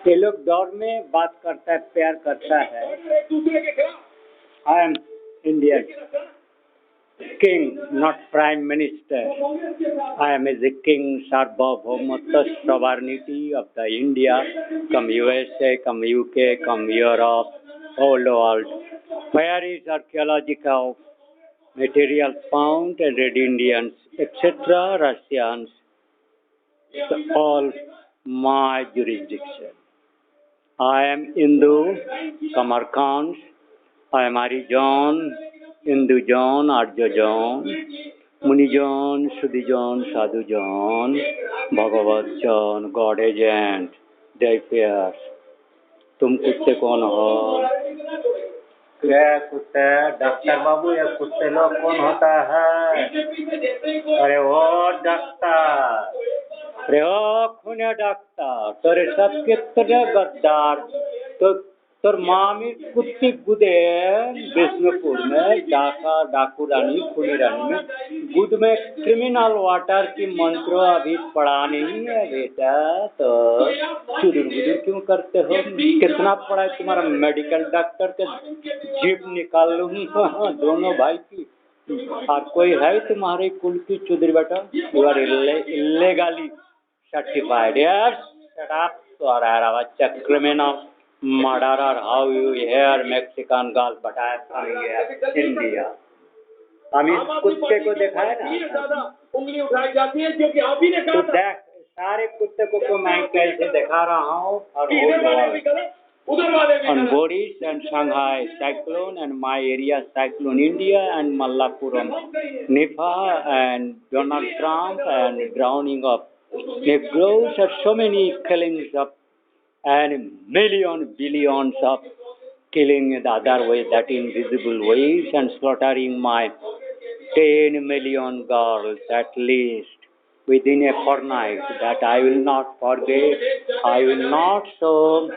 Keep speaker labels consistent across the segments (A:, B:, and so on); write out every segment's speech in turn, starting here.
A: ये लोग दौर में बात करता है, प्यार करता है। I am Indian king, not prime minister. I am as a king, Sarvabhaumata sovereignty of the India, come USA, come UK, come Europe, whole world. Where is archaeological material found and red Indians, etc., Russians, all my jurisdiction. I am Hindu, Kamarkand, I am Arijan, Hindujan, Arjajan, Munijan, Sudhijan, Sadhujan, Bhagavajan, God agent, they fear. तुम कुत्ते कौन हो? क्या कुत्ते? Doctor बाबू, ये कुत्ते लोग कौन होता है? अरे वो डॉक्टर, अरे ओ खुने डॉक्टर, तेरे सब कितने गद्दार, तो तोर मामी कुत्ती गुदे विष्णुपुर में डाकू रानी खुनी रानी में गुद में क्रिमिनल वाटर की मंत्र अभी पढ़ा नहीं है बेटा, तो चुदुर बुदुर क्यों करते हो? कितना पढ़ा है तुम्हारा? मेडिकल डॉक्टर के जीप निकाल लूँ दोनों भाई की। और कोई है तुम्हारे कुल की चुदुर बेटा? You are illegally certified. Yes, shut up, सौरा बच्चा criminal murderer. How you hear Mexican girl, but I am coming here India. हम इस कुत्ते को देखा है ना, उंगली उठाई जाती है क्योंकि आप ही ने कहा था। देख, सारे कुत्ते को मैं कैसे दिखा रहा हूँ। On Boris and Shanghai cyclone and my area cyclone India and Malappuram, Nepal and Donald Trump and drowning of Negroes and so many killings of and billions of killing the other way, that invisible ways, and slaughtering my 10 million girls at least within a fortnight, that I will not forget. I will not show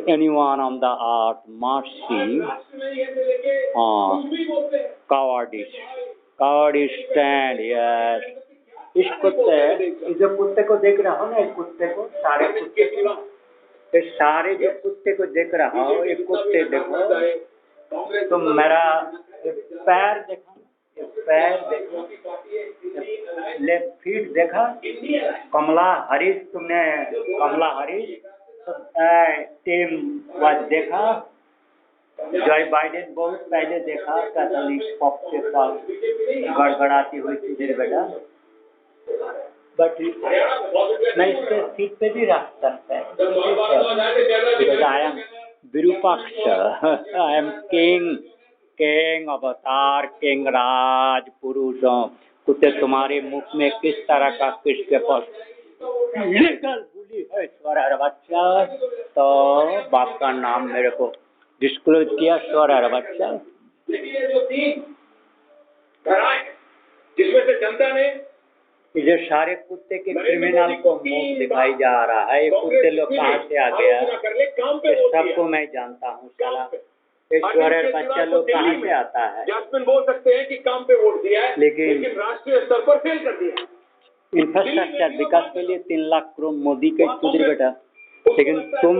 A: anyone on the earth mercy. Cowardice stand, yes. इस जो कुत्ते को देख रहा हो ना, इस कुत्ते को, सारे कुत्ते को, ये सारे जो कुत्ते को देख रहा हो, ये कुत्ते देखो, तुम मेरा पैर देखो, ये पैर देखो, लेफ्ट फीट देखा, कमला हरीश, तुमने कमला हरीश टीम वाज देखा, जॉय बाइडेन बहुत पहले देखा, कैथोलिक पॉप के साथ गड़गड़ाती हुई चीजें बेटा। बट मैं इसके सीट पे भी रख सकता है, because I am Virupaksha, I am king अवतार, किंग राज पुरुष। कुत्ते, तुम्हारे मुख में किस तरह का किसके पास लीगल बुली है स्वर बच्चा, तो बाप का नाम मेरे को डिस्क्लोज किया स्वर बच्चा, जिसमें से जनता ने ये सारे कुत्ते के क्रिमिनल को मुंह दिखाई जा रहा है। ये कुत्ते लोग कहाँ से आ गया, ये सबको मैं जानता हूँ साला। ईश्वर बच्चा लोग कहाँ से आता है? जैस्मिन बोल सकते हैं कि काम पे वोट दिया है, लेकिन राष्ट्रीय स्तर पर फेल कर दिया। इंफ्रास्ट्रक्चर विकास के लिए 3 लाख करोड़ मोदी के चुदरी बेटा, लेकिन तुम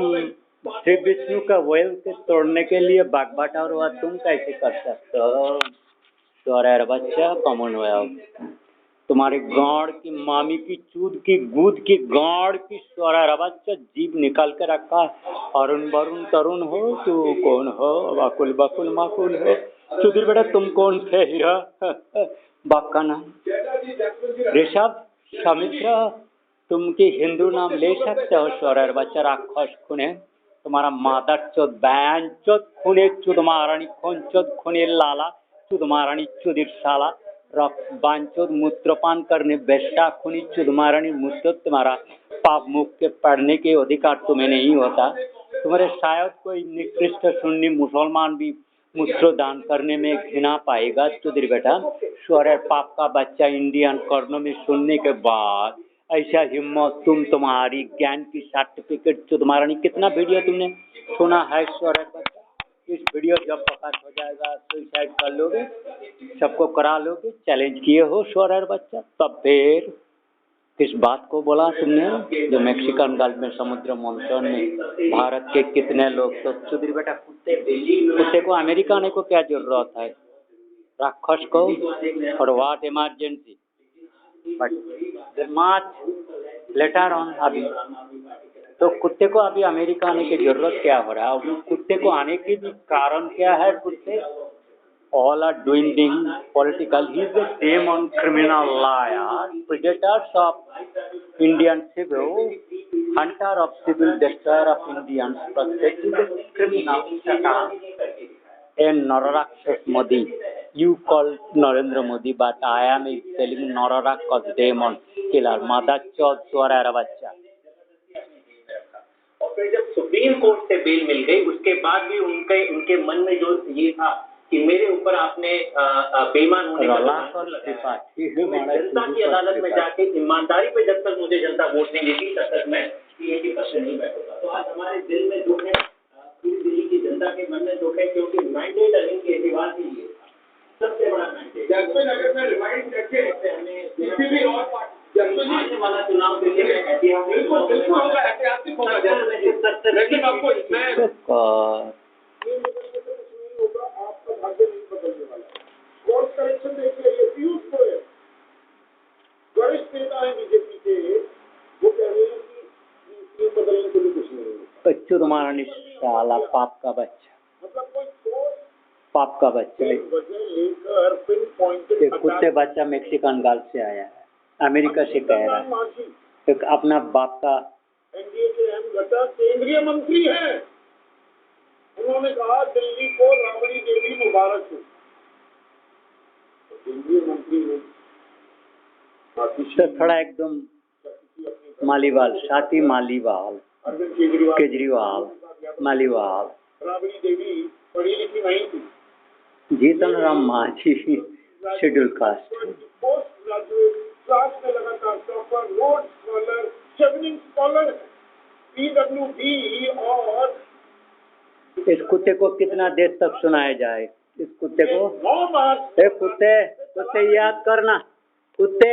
A: श्री विष्णु का वेल के तोड़ने के लिए बागबाटा और तुम कैसे कर सकते हो? ईश्वर बच्चा कॉमन हुआ, तुम्हारे गाड़ की मामी की चूद की गूद की गाड़ की स्वरा बच्चा जीभ निकाल के रखा। अरुण वरुण तरुण हो, तू कौन हो? वाकुल बकुल माकुल हो, चुदर बेटा तुम कौन थे? हीरा बाप का नाम ऋषभ समित्र, तुम की हिंदू नाम ले सकते हो? स्वरा बच्चा राक्षस खुने, तुम्हारा मादर चौथ बैन चौथ खुने, चुद महारानी खून चौथ खुने लाला, चुद महारानी चुदिर साला बांचोद मूत्रपान करने बेस्टा खुनी चुद महारानी मूत्र, तुम्हारा पाप मुख के पढ़ने के अधिकार तुम्हें नहीं होता। तुम्हारे शायद कोई निकृष्ट सुन्नी मुसलमान भी मूत्र दान करने में घृणा पाएगा। चुदरी बेटा स्वर पाप का बच्चा, इंडियन कर्णों में सुनने के बाद ऐसा हिम्मत, तुम्हारी ज्ञान की सर्टिफिकेट चुद महारानी, कितना वीडियो तुमने सुना है स्वर बच्चा? इस वीडियो जब प्रकाश हो जाएगा सुसाइड कर लोगे, सबको करा लोगे, चैलेंज किए हो स्वर बच्चा, तब फिर किस बात को बोला तुमने जो मैक्सिकन गल्फ में समुद्र मंथन में भारत के कितने लोग, तो सुधीर बेटा कुत्ते को अमेरिका आने को क्या जरूरत है, राक्षस को, और what emergency, but much later on. अभी तो कुत्ते को अभी अमेरिका आने की जरूरत क्या हो रहा है, और कुत्ते को आने की भी कारण क्या है। कुत्ते all are doing political. He is the demon criminal liar, predators of Indian civil, hunter of civil, destroyer of Indians, protecting the criminal Satan. And Nararakshas Modi, you call Narendra Modi, but I am telling Nararakshas demon killer, mother chod swara bachcha.
B: और फिर जब supreme court से bell मिल गई, उसके बाद भी उनके मन में जो ये था कि मेरे ऊपर आपने बेईमान होने का जनता की अदालत में जाके ईमानदारी पे जब तक मुझे जनता वोट नहीं देती तब तक मैं पीएम पद से नहीं बैठूंगा। तो आज हमारे दिल में दुख है, पूरी दिल्ली की जनता के मन में दुख है, क्योंकि मैंडेट अरविंद केजरीवाल के लिए सबसे बड़ा मैंडेट। अगर मैं रिमाइंड करके हमें किसी भी और आने वाला चुनाव के लिए ऐतिहासिक होगा, ऐतिहासिक होगा। लेकिन आपको इसमें आपका भाग्य नहीं बदलने वाला। कोर्स करेक्शन देखिए, ये पीयूष गोयल वरिष्ठ नेता है बीजेपी के, वो कह रहे हैं कि बदलने के लिए कुछ नहीं है।
A: बच्चों तुम्हारा निशाला पाप का बच्चा,
B: मतलब कोई सोच
A: पाप का बच्चा है।
B: लेकर पिन पॉइंटेड
A: कुत्ते बच्चा मैक्सिकन गल्फ से आया है, अमेरिका से कह रहा है, तो अपना बाप का
B: एनडीए के अहम घटक केंद्रीय मंत्री है। उन्होंने कहा दिल्ली को राबड़ी देवी मुबारक हो। केंद्रीय मंत्री ने
A: तो थोड़ा एकदम मालीवाल, साथी मालीवाल,
B: अरविंद
A: केजरीवाल, मालीवाल,
B: राबड़ी देवी पढ़ी लिखी नहीं थी,
A: Jitan Ram Manjhi schedule caste,
B: post graduate class में लगातार topper, road scholar, Chevening scholar, PWD. और
A: इस कुत्ते को कितना देर तक सुनाया जाए, इस कुत्ते को, कुत्ते याद करना, कुत्ते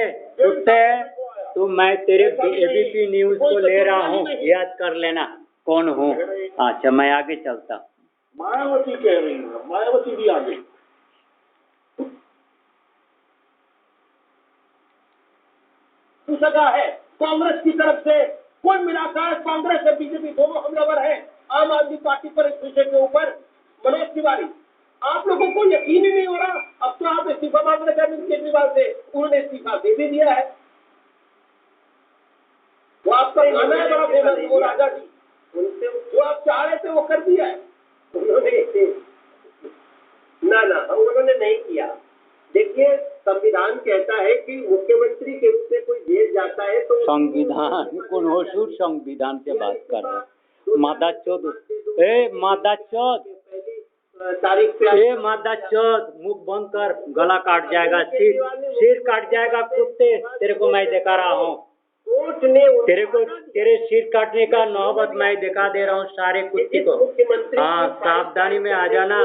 A: तो मैं तेरे एबीपी न्यूज को ले रहा हूँ, याद कर लेना कौन हूँ। अच्छा मैं आगे चलता।
B: मायावती कह रही हूँ, मायावती भी आ गई। सजा है कांग्रेस की तरफ से, कुल मिलाकर कांग्रेस और बीजेपी दोनों हमलावर हैं आम आदमी पार्टी पर। इस विषय के ऊपर मनोज तिवारी, आप लोगों को यकीन ही नहीं हो रहा। अब तो आप इस्तीफा मांग रहे थे अरविंद केजरीवाल से, उन्होंने इस्तीफा दे भी दिया है। वो आपका गाना है बड़ा फेमस, वो राजा जी, उनसे जो आप चाह रहे थे वो कर दिया है उन्होंने। ना उन्होंने नहीं किया। देखिए संविधान कहता है कि मुख्यमंत्री के रूप में कोई जेल जाता है तो
A: संविधान कौन होशूर संविधान से बात कर रहे हैं। मादा चौध, मादा चौध
B: तारीख पे,
A: मादा चौध, मुख बंद कर, गला काट जाएगा, सिर काट जाएगा कुत्ते। तेरे को मैं दिखा रहा हूँ,
B: कोर्ट ने
A: तेरे सिर काटने का नौबत मैं दिखा दे रहा हूँ सारे कुत्ते को। हाँ सावधानी में आ जाना।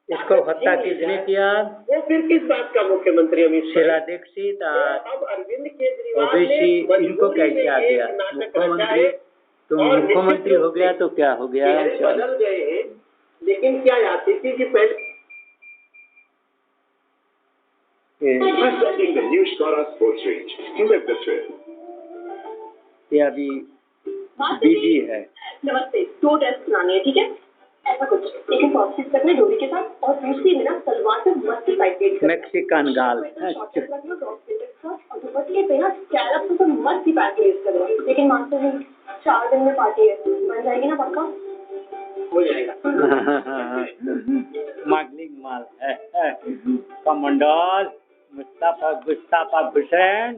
A: इसको हत्या किसने किया?
B: वो फिर किस बात का मुख्यमंत्री? अमित
A: शीला दीक्षित।
B: अब अरविंद केजरीवाल
A: ओबीसी इनको कैसे आ गया मुख्यमंत्री? तुम मुख्यमंत्री हो गया तो क्या हो गया?
B: बदल गए हैं, लेकिन क्या याद थी कि पहले
A: ये अभी बिजी है।
C: नमस्ते, 2 टेस्ट बनानी है, ठीक है? ऐसा कुछ, लेकिन पॉजिटिव करना डोरी के साथ और दूसरी में ना सलवार से मस्त टाइप पेट
A: मैक्सिकन गाल
C: और दुपट्टे पे ना स्कैलप से मस्त पैक लेस करो। लेकिन मानते नहीं, 4 दिन में पार्टी है, बन जाएगी ना पक्का?
B: हो जाएगा।
A: मागलिंग माल है कमंडल मुस्तफा हुसैन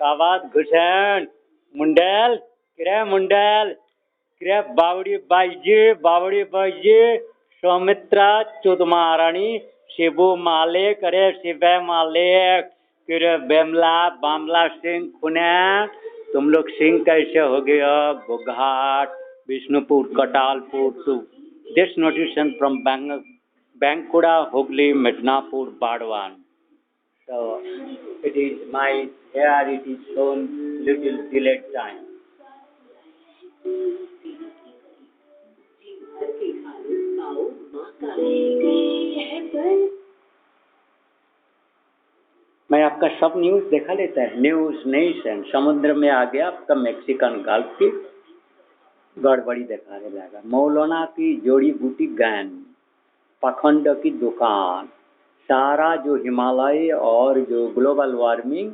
A: कावाद हुसैन मुंडेल किरे बावड़ी बाईजी सौमित्रा चौध महारानी शिबू मालिक शिवे मालिक किरे बामला सिंह खुने। तुम लोग सिंह कैसे हो गया? Goghat Bishnupur Katalpur to this notification from Bankura, Hooghly, Midnapur, Bardwan. So it is my here it is shown little delayed time. मैं आपका सब न्यूज़ देखा लेता है। न्यूज़ नेशन समुद्र में आ गया, आपका मैक्सिकन गल्फ की गड़बड़ी दिखाने लगा। मौलाना की जोड़ी बूटी गैन, पाखंड की दुकान, सारा जो हिमालय और जो ग्लोबल वार्मिंग,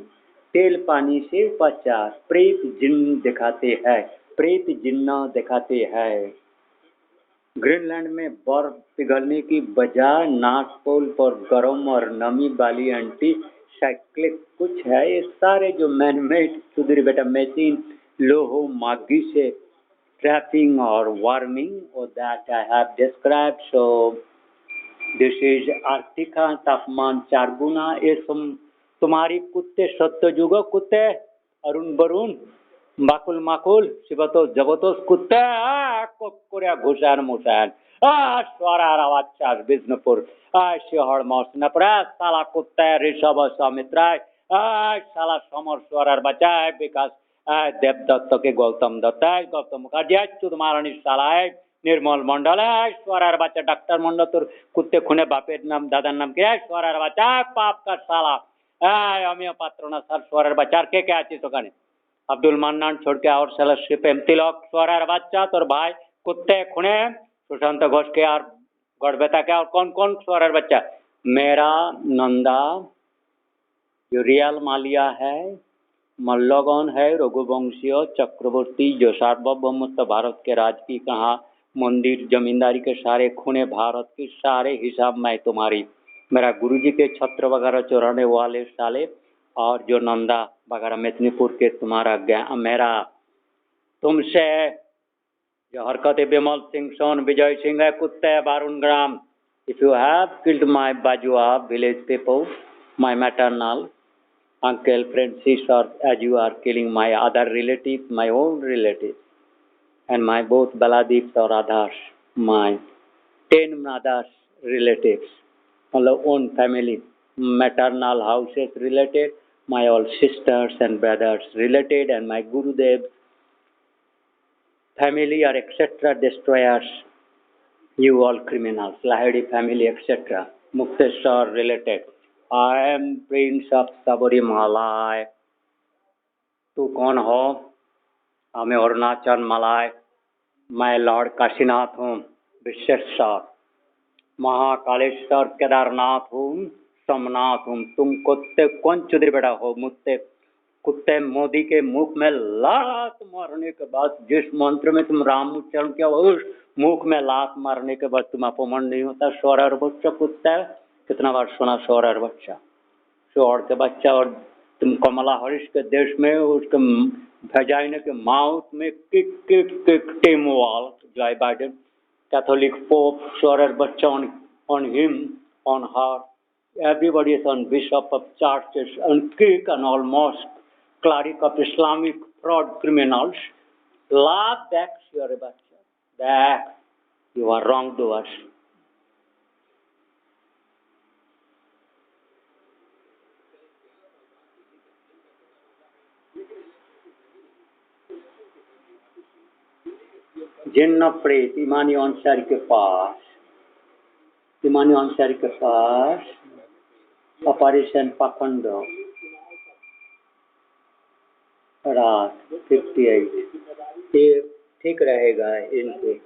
A: तेल पानी से उपचार, प्रेत जिन्न दिखाते हैं, प्रेत जिन्ना दिखाते हैं। ग्रीनलैंड में बर्फ पिघलने की वजह नॉर्थ पोल पर गर्म और नमी वाली एंटी साइक्लिक कुछ है। ये सारे जो मैनमेड सुधीर बेटा मशीन लोहो मागी से ट्रैपिंग और वार्मिंग और that I have describe. So this is आर्थिक तापमान 4 गुना। ये तुम्हारी कुत्ते सत्यजुग कुत्ते अरुण बरुण बाकुल माकुल शिबतो जबतोस कुत्ते कोरिया घुसान मुसान स्वरार आवाज विष्णुपुर शिहर मौसनपुरा साला कुत्ते ऋषभ सौमित्र साला समर स्वरार बच्चा विकास देवदत्त के गौतम दत्त गौतम मुखर्जी चुद मारानी साला है निर्मल मंडल है स्वरार बच्चा डॉक्टर मंडल तुर कुत्ते खुने बापे नाम दादा नाम के स्वरार बच्चा पाप का साला अमिया पात्रोना सर स्वरार बच्चा के क्या चीज तो अब्दुल मन्नान छोड़ के और सेलेस्टिप तिलक स्वरार बच्चा तोर भाई कुत्ते खुने सुशांत घोष के और गढ़बेता के और कौन कौन स्वरार बच्चा मेरा नंदा जो रियल मालिया है मल्लगौन है रघुवंशीय चक्रवर्ती जो सार्वभौमत्व भारत के राज की कहा मंदिर जमींदारी के सारे खुने भारत की सारे हिसाब मैं तुम्हारी मेरा गुरुजी के छत्र वगैरह चुराने वाले साले और जो नंदा वगैरह मेदिनीपुर के तुम्हारा मेरा तुमसे जो हरकत विमल सिंह सोन विजय सिंह है कुत्ते बारुण ग्राम if you have killed my बाजुआ village people my maternal uncle Francis or as you are killing my other relatives, my own relatives and my both Baladeeps or others, my 10 others relatives, my own family, maternal houses related, my all sisters and brothers related and my Gurudev family or etc. destroyers, you all criminals, Lahiri family etc. Mukteshwar related. I am Prince of Sabarimalai. तू कौन हो? हमें अरुणाचल मलाय। मैं Lord Kashinath हूँ, विश्वेश्वर, महाकालेश्वर, केदारनाथ हूँ, सोमनाथ हूँ। तुम कुत्ते कौन चुदरी बेटा हो? मुझसे कुत्ते मोदी के मुख में लात मारने के बाद जिस मंत्र में तुम राम उच्चारण किया उस मुख में लात मारने के बाद तुम अपमान नहीं होता? स्वरार बच्चा कुत्ता कितना बार सुना स्वरार बच्चा, स्वर्ण के बच्चा। और तुम कमला हरीश के देश में उसके भेजाइने के माउथ में किक किक किक टीम वॉल जॉय बाइडेन कैथोलिक पोप स्वरार बच्चा on him on her everybody is on bishop of churches and kick and almost cleric of Islamic fraud criminals. Laugh back स्वरार बच्चा back, you are wrongdoers. जिन्न प्रेत ईमानी अंसारी के पास, ईमानी अंसारी के पास ऑपरेशन पाखंड रात 58 ये ठीक रहेगा इनके।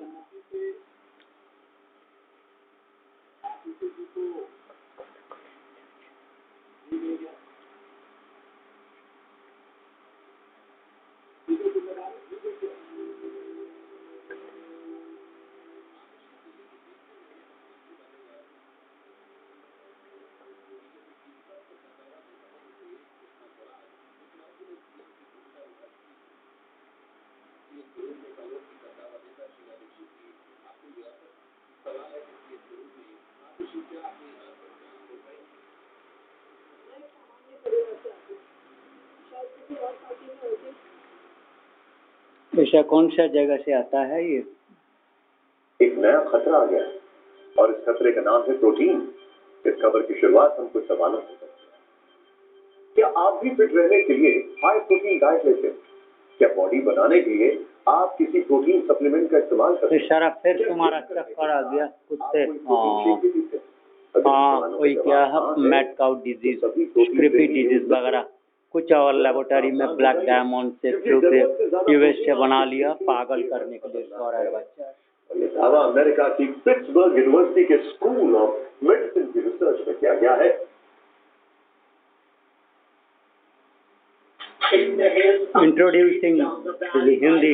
A: ऐसा कौन सा जगह से आता है ये?
D: एक नया खतरा आ गया। और इस खतरे का नाम है प्रोटीन। इस खबर की शुरुआत हम कुछ सवालों से करते हैं। क्या आप भी फिट रहने के लिए हाई प्रोटीन डाइट लेते हैं? क्या बॉडी बनाने के लिए आप किसी प्रोटीन सप्लीमेंट का इस्तेमाल करते हैं?
A: इशारा फिर तुम्हारा चक्कर आ गया कुत्ते। हाँ वही क्या है, मैड काउ डिजीज, स्क्रिपी डिजीज वगैरह कुछ और लेबोरेटरी में ब्लैक डायमंड से थ्रू से यूएस से बना लिया पागल करने के लिए सौरभ बच्चा।
D: ये दावा अमेरिका की पिट्सबर्ग यूनिवर्सिटी के स्कूल ऑफ मेडिसिन की रिसर्च में किया गया है।
A: Introducing to the Hindi,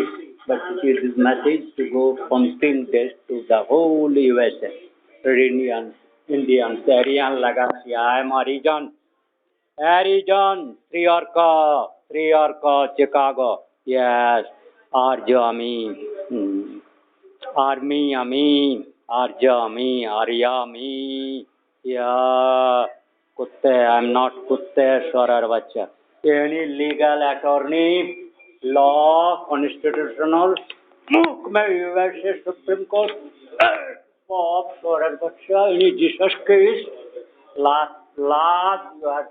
A: but it is this message to go pumping this to the whole USA. Indians, Aryan legacy. I am Arijan, Three Orca, Chicago. Yes, Arjami, Army, Arjami, Aryami. Yeah, Kutte. I am not Kutte, Swarar Vacha. Any legal attorney, law, constitutional, मैं USA Supreme Court, Pop, Swarar Vacha, any Jesus case, last, you are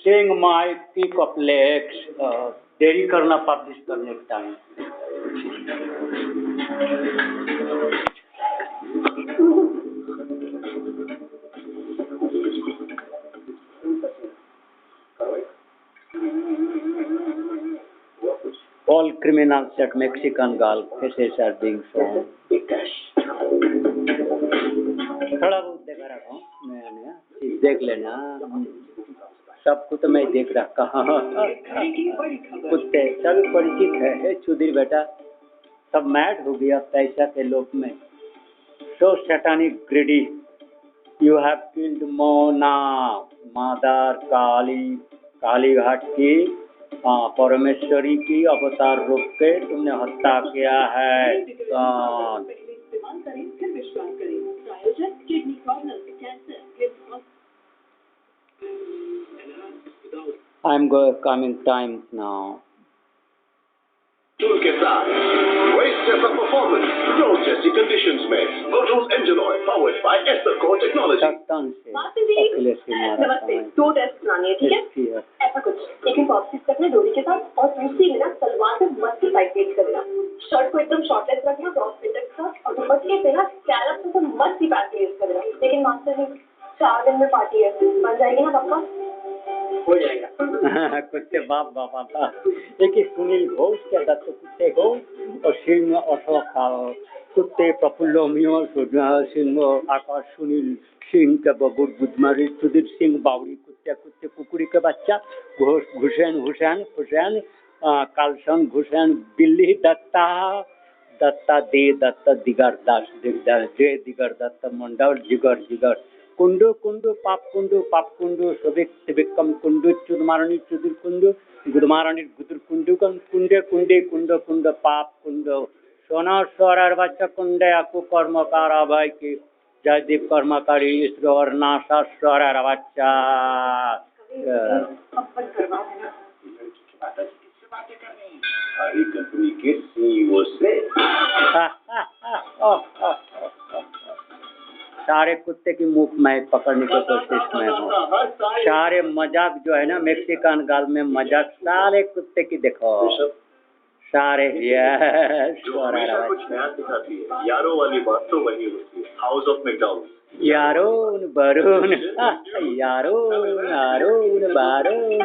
A: seeing my kick of legs, देरी करना publish करने का time. All criminals at Mexican Gulf cases are being shown. थोड़ा बहुत देख रखा हूँ नया चीज देख लेना, सबको तो मैं देख रखा हूँ। कुत्ते सभी परिचित है चुदिर बेटा, सब मैड हो गया पैसा के लोभ में। So satanic greedy, you have killed Mona, मादार काली घाट की परमेश्वरी की अवतार रूप के तुमने हत्या किया है। I'm coming times now.
D: के साथ रेस जैसा परफॉर्मेंस रोड जैसी कंडीशंस में motors engine oil powered by ester core technology.
C: नमस्ते, 2 टेस्ट बनानी है, ठीक है? ऐसा कुछ, एक पॉप्सिस रखना डोरी के साथ और दूसरी में ना सलवार से मस्ती टाइट पेट कर देना। शर्ट को एकदम शॉर्टलेस रखना क्रॉस फिट के साथ और दुपट्टे पे ना स्कैलप से मस्ती पैंट यूज कर देना। लेकिन मास्टर जी 4 दिन में पार्टी है, बन जाएगी ना पक्का? हो जाएगा।
A: कुत्ते बाप बापा एक सुनील घोष के दत्त कुत्ते को और सिंह अशोक कुत्ते प्रफुल्ल सिंह आकाश सुनील सिंह के बबूर बुधमारी सुधीर सिंह बावड़ी कुत्ते कुकुरी के बच्चा घोष हुसैन कालसन घुसैन बिल्ली दत्ता दे दत्त दिगर दास दिगर दत्त मंडल जिगर कुंडू पाप कुंडू सबिकम कुंडू चुदमारणी चुदिर कुंडू गुदमारणी गुदुर कुंडे पाप कुंडो सोना स्वरार बच्चा कुंडे अकु कर्मकारा भाई की जयदीप कर्मकारी ईश्वर नाशा स्वरार बच्चा।
D: कंपनी के सीईओ से
A: सारे कुत्ते की मुख में पकड़ने की कोशिश में हो। सारे मजाक जो है ना मेक्सिकन गाल में मजाक सारे कुत्ते की देखो सारे
D: कुछ नया सिखाती है। यारो वाली बात तो वही होती है। हाउस ऑफ मैकडॉनल्ड्स
A: यारून बारून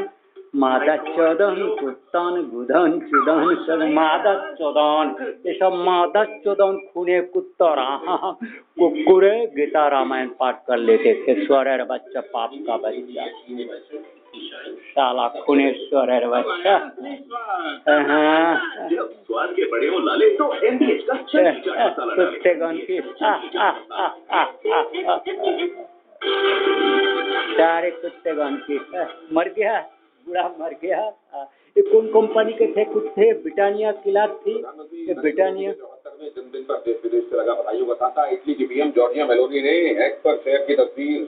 A: मादा चोदन कुत्तन गुधन चुदन सब मादा चोदन ये सब मादा चोदन खूने कुत्तरा कुकुरे गीता रामायण पाठ कर लेते थे। स्वरेर बच्चा पाप का बच्चा साला खूनेश्वर बच्चा।
D: स्वाद के बड़े हो लाले तो
A: कुत्ते गन की सारे कुत्ते गन की मर गया बुढ़ा मर गया। ये कौन कंपनी के थे कुत्ते? ब्रिटानिया किलर थी ये ब्रिटानिया।
D: जन्मदिन पर देश विदेश से लगा बधाइयों का तांता। इटली की पीएम जॉर्जिया मेलोनी ने हैक पर शेयर की तस्वीर।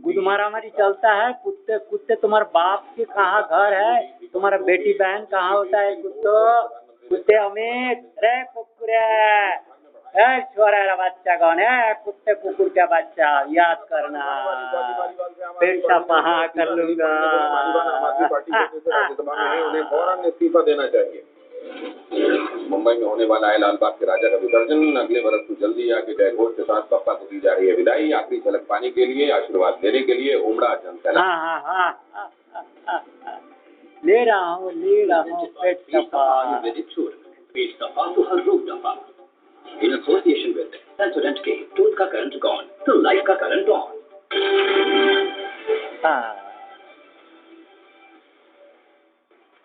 A: गुदमारामारी चलता है। कुत्ते तुम्हारे बाप के कहाँ घर है? तुम्हारा बेटी बहन कहाँ होता है? कुत्ते अमित रे कुकुरे छोरा बच्चा कौन है? कुत्ते कुकुर का बच्चा, याद करना, फिर सफा कर लूंगा।
E: राज्यसभा में उन्हें फौरन इस्तीफा देना चाहिए। मुंबई में होने वाला है लालबाग के राजा का विसर्जन। अगले वर्ष तो जल्दी आके जय घोष के साथ पप्पा को दी जा रही है विदाई। आखिरी झलक पाने के लिए, आशीर्वाद देने के लिए उमड़ा जनसैलाब।
A: ले रहा हूँ पेट सफा।
B: पेट सफा तो हर रोग दफा। In association with Sensodyne के टूथ का करंट गॉन तो लाइफ का करंट ऑन।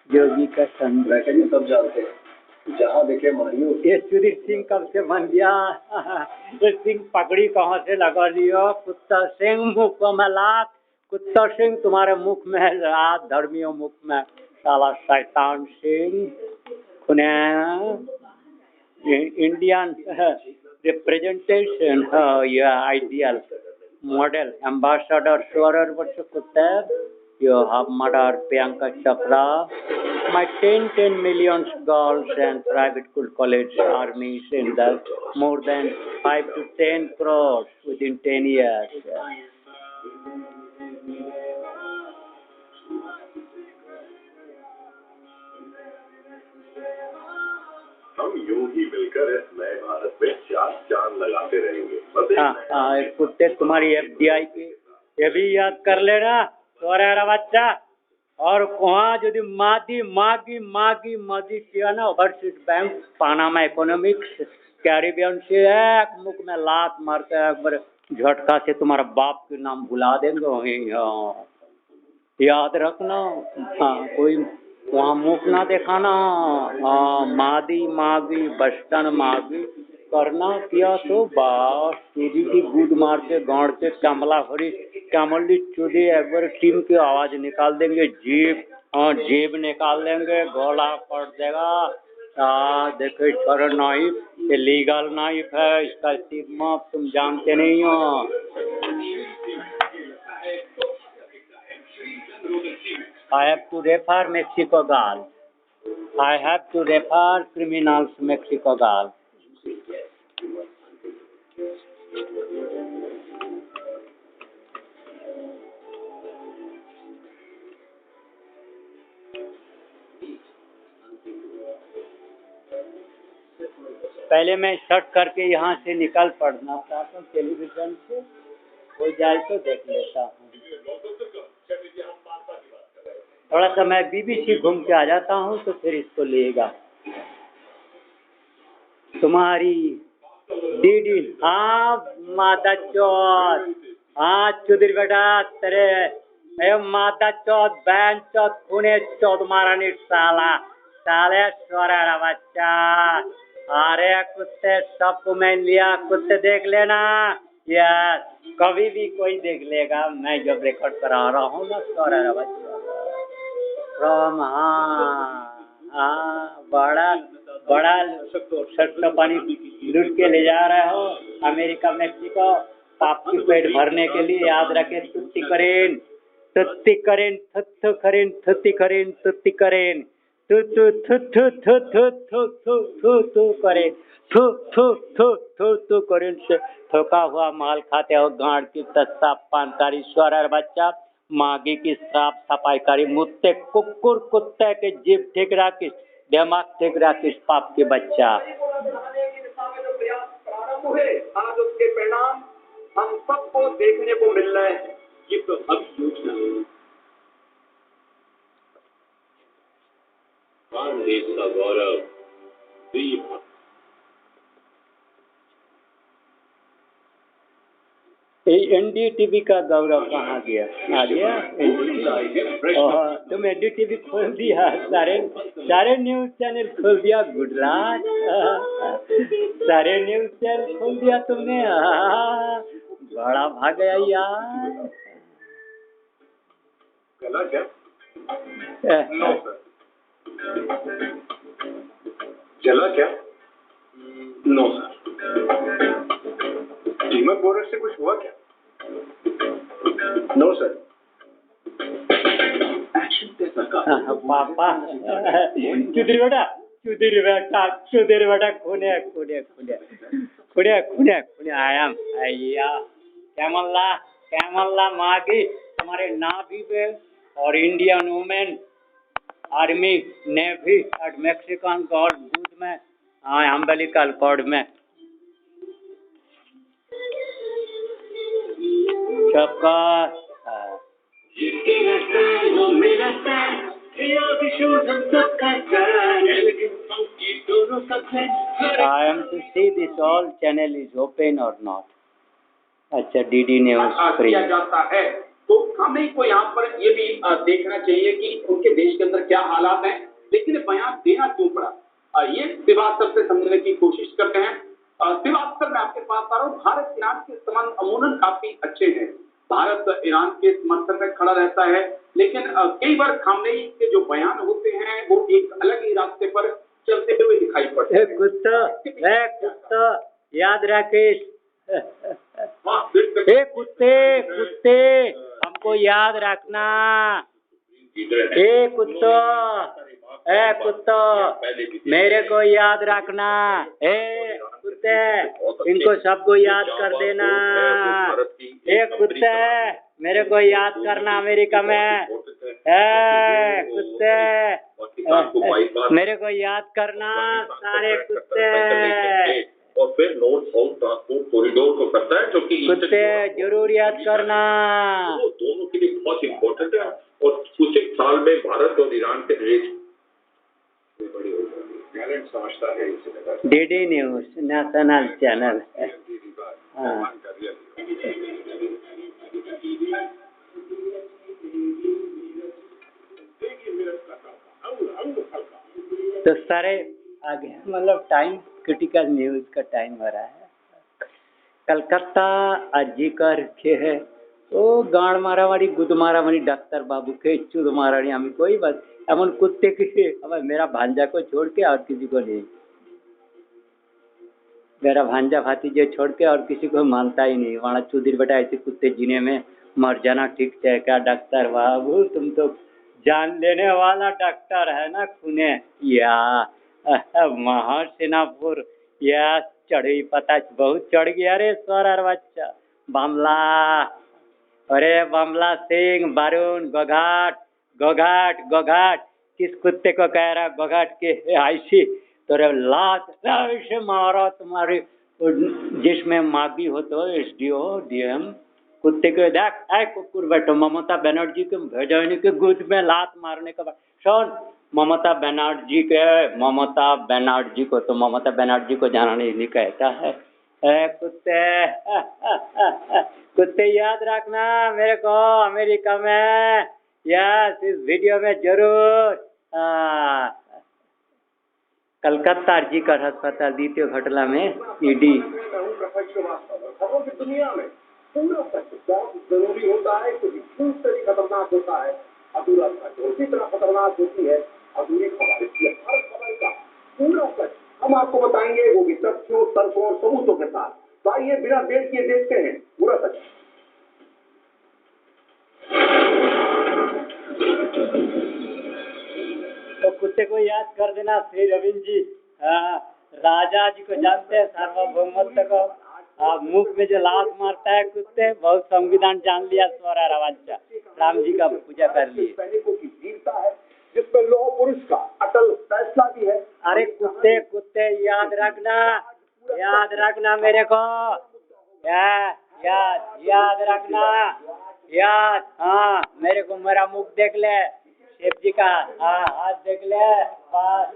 A: योगी का संदेश
D: वैसे भी सब जानते हैं, जहाँ देखे मारियो।
A: ये सुधीर सिंह कब से बन गया? ये सिंह पकड़ी कहाँ से लगा लियो? कुत्ता सिंह मुख में लात, कुत्ता सिंह तुम्हारे मुख में लात, धर्मियों मुख में साला Shaitan Singh. Indian representation, yeah, ideal model, ambassador Swarar Vatsukuttab, you have murdered Priyanka Chopra, my 10 million girls and private school college armies in the more than 5 to 10 crores within 10 years.
D: हम यूं ही मिलकर इस नए भारत में चार चांद लगाते रहेंगे।
A: कुत्ते तुम्हारी FDI की ये भी याद कर लेना तोरा बच्चा। और वहाँ यदि मागी किया ना overseas bank Panama economics Caribbean से एक मुख में लात मार के एक बार झटका से तुम्हारा बाप के नाम भुला देंगे वहीं। याद रखना, कोई वहाँ मुख ना दिखाना। मागी बस्टन मागी करना किया तो बस सीधी की गुद मार के गाड़ के कमली चुदी एक बार टीम की आवाज निकाल देंगे। जेब निकाल देंगे, गोला पड़ देगा। देखो छोरा नाइफ, ये लीगल नाइफ है, इसका स्टिग्मा तुम जानते नहीं हो। I have to refer Mexico girls. I have to refer criminals Mexico girls. पहले मैं शर्ट करके यहाँ से निकल पड़ना चाहता हूँ, टेलीविजन से हो जाए तो देख लेता हूँ। थोड़ा सा मैं BBC घूम के आ जाता हूँ तो फिर इसको लेगा तुम्हारी दीदी। हाँ माता चौथ, हाँ चुदिर बेटा तेरे माता चौथ बहन चौथ खूने चौथ महारानी साले स्वरा बच्चा। अरे कुत्ते सबको मैं लिया, कुत्ते देख लेना। यस, कभी भी कोई देख लेगा, मैं जब रिकॉर्ड करा रहा हूँ ना स्वरा बच्चा। फ्रॉम बड़ा सट्टा पानी लूट के ले जा रहे हो अमेरिका मेक्सिको पाप की पेट भरने के लिए। याद रखे तुत्ती करें से थोका हुआ माल खाते हो। गांड की तस्सा पानकारी स्वरा बच्चा, मागी की साफ सफाई करी मुत्ते कुकुर कुत्ते के जीभ ठीक राखिस, दिमाग ठीक राखिस पाप के बच्चा।
E: आज उसके परिणाम हम सबको देखने को मिल रहे हैं। ये तो अभी योजना देश का गौरव
A: NDTV का गौरव कहाँ गया? आ गया NDTV। तुम NDTV खोल दिया, सारे न्यूज चैनल खोल दिया। गुड रात, सारे न्यूज चैनल खोल दिया तुमने। बड़ा भाग गया यार।
D: चला क्या? No sir. चला क्या? No sir. दीमक बोरर से कुछ हुआ क्या? No sir.
A: पापा चुदिर बेटा खूने कुने आई एम अय्या कैमल्ला मागी हमारे नावी पे और Indian women army navy and Mexican God good में अम्बेलिकल कॉर्ड में सबका I am to see this all channel is open or not. अच्छा डीडी न्यूज़ फ्री
E: किया जाता है तो हमें को यहाँ पर ये भी देखना चाहिए कि उनके देश के अंदर क्या हालात हैं, लेकिन बयान देना क्यों पड़ा, ये श्रीवास्तव से समझने की कोशिश करते हैं। श्रीवास्तव मैं आपके पास आ रहा हूँ। भारत ईरान के संबंध अमूमन काफी अच्छे हैं। भारत ईरान के समर्थन में खड़ा रहता है, लेकिन कई बार खामनेई के जो बयान होते हैं वो एक अलग ही रास्ते पर चलते हुए दिखाई पड़ते हैं।
A: कुत्ता याद राकेश कुत्ते हमको याद रखना। कुत्ता मेरे को याद रखना। कुत्ते इनको सबको याद कर देना। कुत्ते मेरे को याद करना अमेरिका में। कुत्ते मेरे को याद करना सारे कुत्ते।
E: और फिर नॉर्थ साउथ ट्रांसपोर्ट कॉरिडोर को करता है, जो कि
A: कुत्ते जरूर याद करना।
E: वो दोनों के लिए बहुत इम्पोर्टेंट है। और कुछ एक साल में भारत और ईरान के रिलेशन बड़ी हो जाएगी। टैलेंट समझता है इसे।
A: DD news national channel. तो सारे आगे मतलब टाइम क्रिटिकल न्यूज़ का टाइम हो रहा है। कलकत्ता अर्जीकर के है ओ गाड़ मारावाड़ी गुद मारावाड़ी डॉक्टर बाबू के चुद मारावाड़ी हमें कोई बात एमन कुत्ते के अब मेरा भांजा को छोड़ के और किसी को नहीं, मेरा भांजा भातीजे छोड़ के और किसी को मानता ही नहीं। वहाँ चुदिर बेटा ऐसे कुत्ते जीने में मर जाना ठीक है क्या डॉक्टर बाबू, तुम तो जान लेने वाला डॉक्टर है ना खुने या महासेनापुर या चढ़ी पता बहुत चढ़ गया रे सर बच्चा बामला। अरे बामला सिंह वरुण गोघाट गोघाट गोघाट किस कुत्ते को कह रहा गोघाट के ऐसी तोरे लात से मारा तुम्हारी जिसमें मागी हो तो SDO DM कुत्ते को देख ऐ कुकुर बैठो ममता बनर्जी के भेजने के गुद में लात मारने के बाद सुन ममता बनर्जी को तो ममता बनर्जी को जाना नहीं कहता है। कुत्ते कुत्ते याद रखना मेरे को अमेरिका में यस इस वीडियो में जरूर। कलकत्ता अर्जीकर अस्पताल द्वितीय घटना में ईडी
D: दुनिया में पूरा सच बहुत जरूरी होता है, क्योंकि दूसरे खतरनाक होता है अधूरा सच, उसी तरह खतरनाक होती है अधूरी खबर। इसलिए हर खबर का पूरा सच हम आपको बताएंगे, वो भी तथ्यों तर्कों और सबूतों के साथ। तो आइए बिना देर किए देखते हैं पूरा सच।
A: तो कुत्ते को याद कर देना श्री रविंद्र जी। राजा जी को जानते हैं सार्वभौमत्व को। मुख में जो लात मारता है कुत्ते बहुत संविधान जान लिया स्वरा राजा राम जी का पूजा कर लिए।
D: सैनिकों की वीरता है जिसमें लौह पुरुष का अटल फैसला भी है।
A: अरे कुत्ते कुत्ते याद रखना मेरे को याद रखना याद। हाँ मेरे को मेरा मुख देख ले शिव जी का हाथ देख ले बस।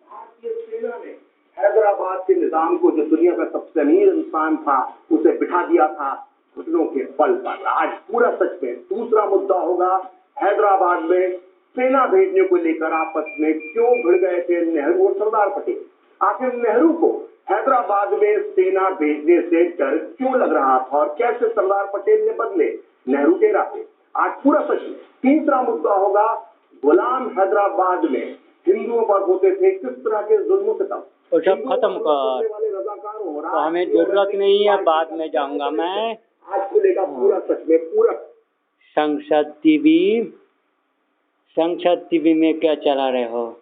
D: भारतीय सेना ने हैदराबाद के निजाम को जो दुनिया का सबसे अमीर इंसान था उसे बिठा दिया था घुटनों के बल पर। आज पूरा सच में दूसरा मुद्दा होगा हैदराबाद में सेना भेजने को लेकर आपस में क्यों भिड़ गए थे नेहरू और सरदार पटेल। आखिर नेहरू को हैदराबाद में सेना भेजने से डर क्यों लग रहा था और कैसे सरदार पटेल ने बदले नेहरू के रास्ते। आज पूरा सच में तीसरा मुद्दा होगा गुलाम हैदराबाद में हिंदुओं पर होते थे किस तरह के जुल्म सितम।
A: तो सब खत्म कर तो हमें जरूरत नहीं है, बाद में जाऊंगा मैं।
D: आज को लेकर पूरा सच में पूरा
A: संसद टीवी में क्या चला रहे हो?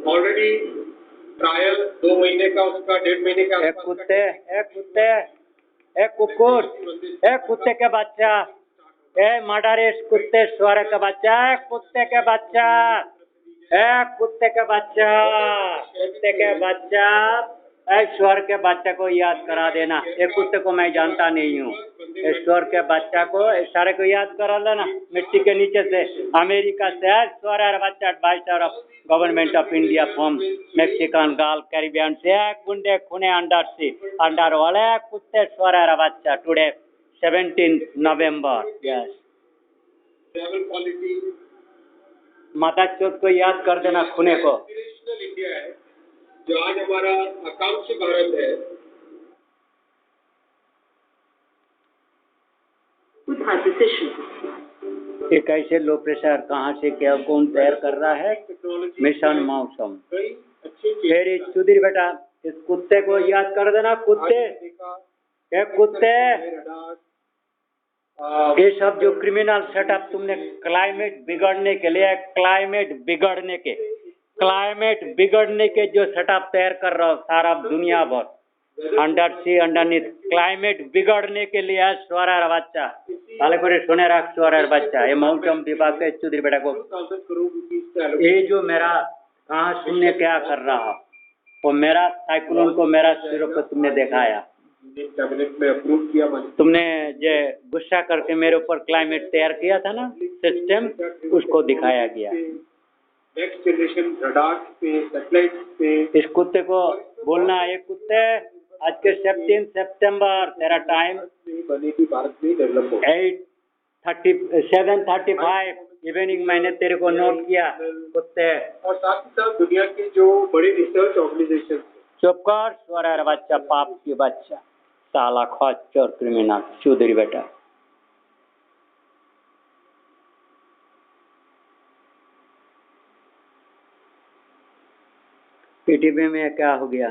E: ऑलरेडी ट्रायल 2 महीने का, उसका 1.5 महीने का
A: एक कुत्ते, एक कुत्ते, एक कुकुर, एक कुत्ते के बच्चा, ए मर्डरस कुत्ते स्वर का बच्चा, एक कुत्ते के बच्चा, एक कुत्ते के बच्चा, कुत्ते के बच्चा, ईश्वर के बच्चे को याद करा देना। एक कुत्ते को मैं जानता नहीं हूँ, ईश्वर के बच्चा को सारे को याद करा लेना। मिट्टी के नीचे से अमेरिका से ईश्वर बच्चा adviser of government of India from Mexican gulf Caribbean से गुंडे खुने अंडर वाले कुत्ते ईश्वर बच्चा टुडे 17 नवंबर। यस,
E: क्वालिटी
A: माता चौथ को याद कर देना खुने को।
E: एस्पिरेशनल इंडिया है, जो आज हमारा आकांक्षी भारत है।
A: ये कैसे लो प्रेशर कहाँ से क्या कौन तैयार कर रहा है? मिशन मौसम।
E: कई अच्छे
A: फिर सुधीर बेटा इस कुत्ते को याद कर देना। कुत्ते, ये कुत्ते, ये सब जो क्रिमिनल सेटअप तुमने क्लाइमेट बिगड़ने के जो सेटअप तैयार कर रहा हो सारा दुनिया भर, अंडर सी अंडरनीथ क्लाइमेट बिगड़ने के लिए स्वरार बच्चा ताले को सुने रख स्वरार बच्चा। ये मौसम विभाग के सुधीर बेटा को
E: 2000 करोड़ रुपीस
A: ये जो मेरा कहाँ सुनने क्या कर रहा वो मेरा साइक्लोन को मेरा सिरों पर तुमने दिखाया।
E: कैबिनेट में अप्रूव किया मैंने।
A: तुमने जो गुस्सा करके मेरे ऊपर क्लाइमेट तैयार किया था ना सिस्टम, उसको दिखाया गया।
E: नेक्स्ट जनरेशन रडार पे, सैटेलाइट पे।
A: इस कुत्ते को बोलना, ये कुत्ते आज के 17 सितंबर तेरा टाइम
E: बनेगी भारत में डेवलप हो।
A: 7:35 इवनिंग मैंने तेरे को नोट किया कुत्ते।
E: और साथ ही साथ दुनिया के जो बड़े रिसर्च ऑर्गेनाइजेशन,
A: चुप कर स्वरार बच्चा, पाप की बच्चा, साला खच्चर क्रिमिनल चौधरी बेटा। पीटीबी में क्या हो गया?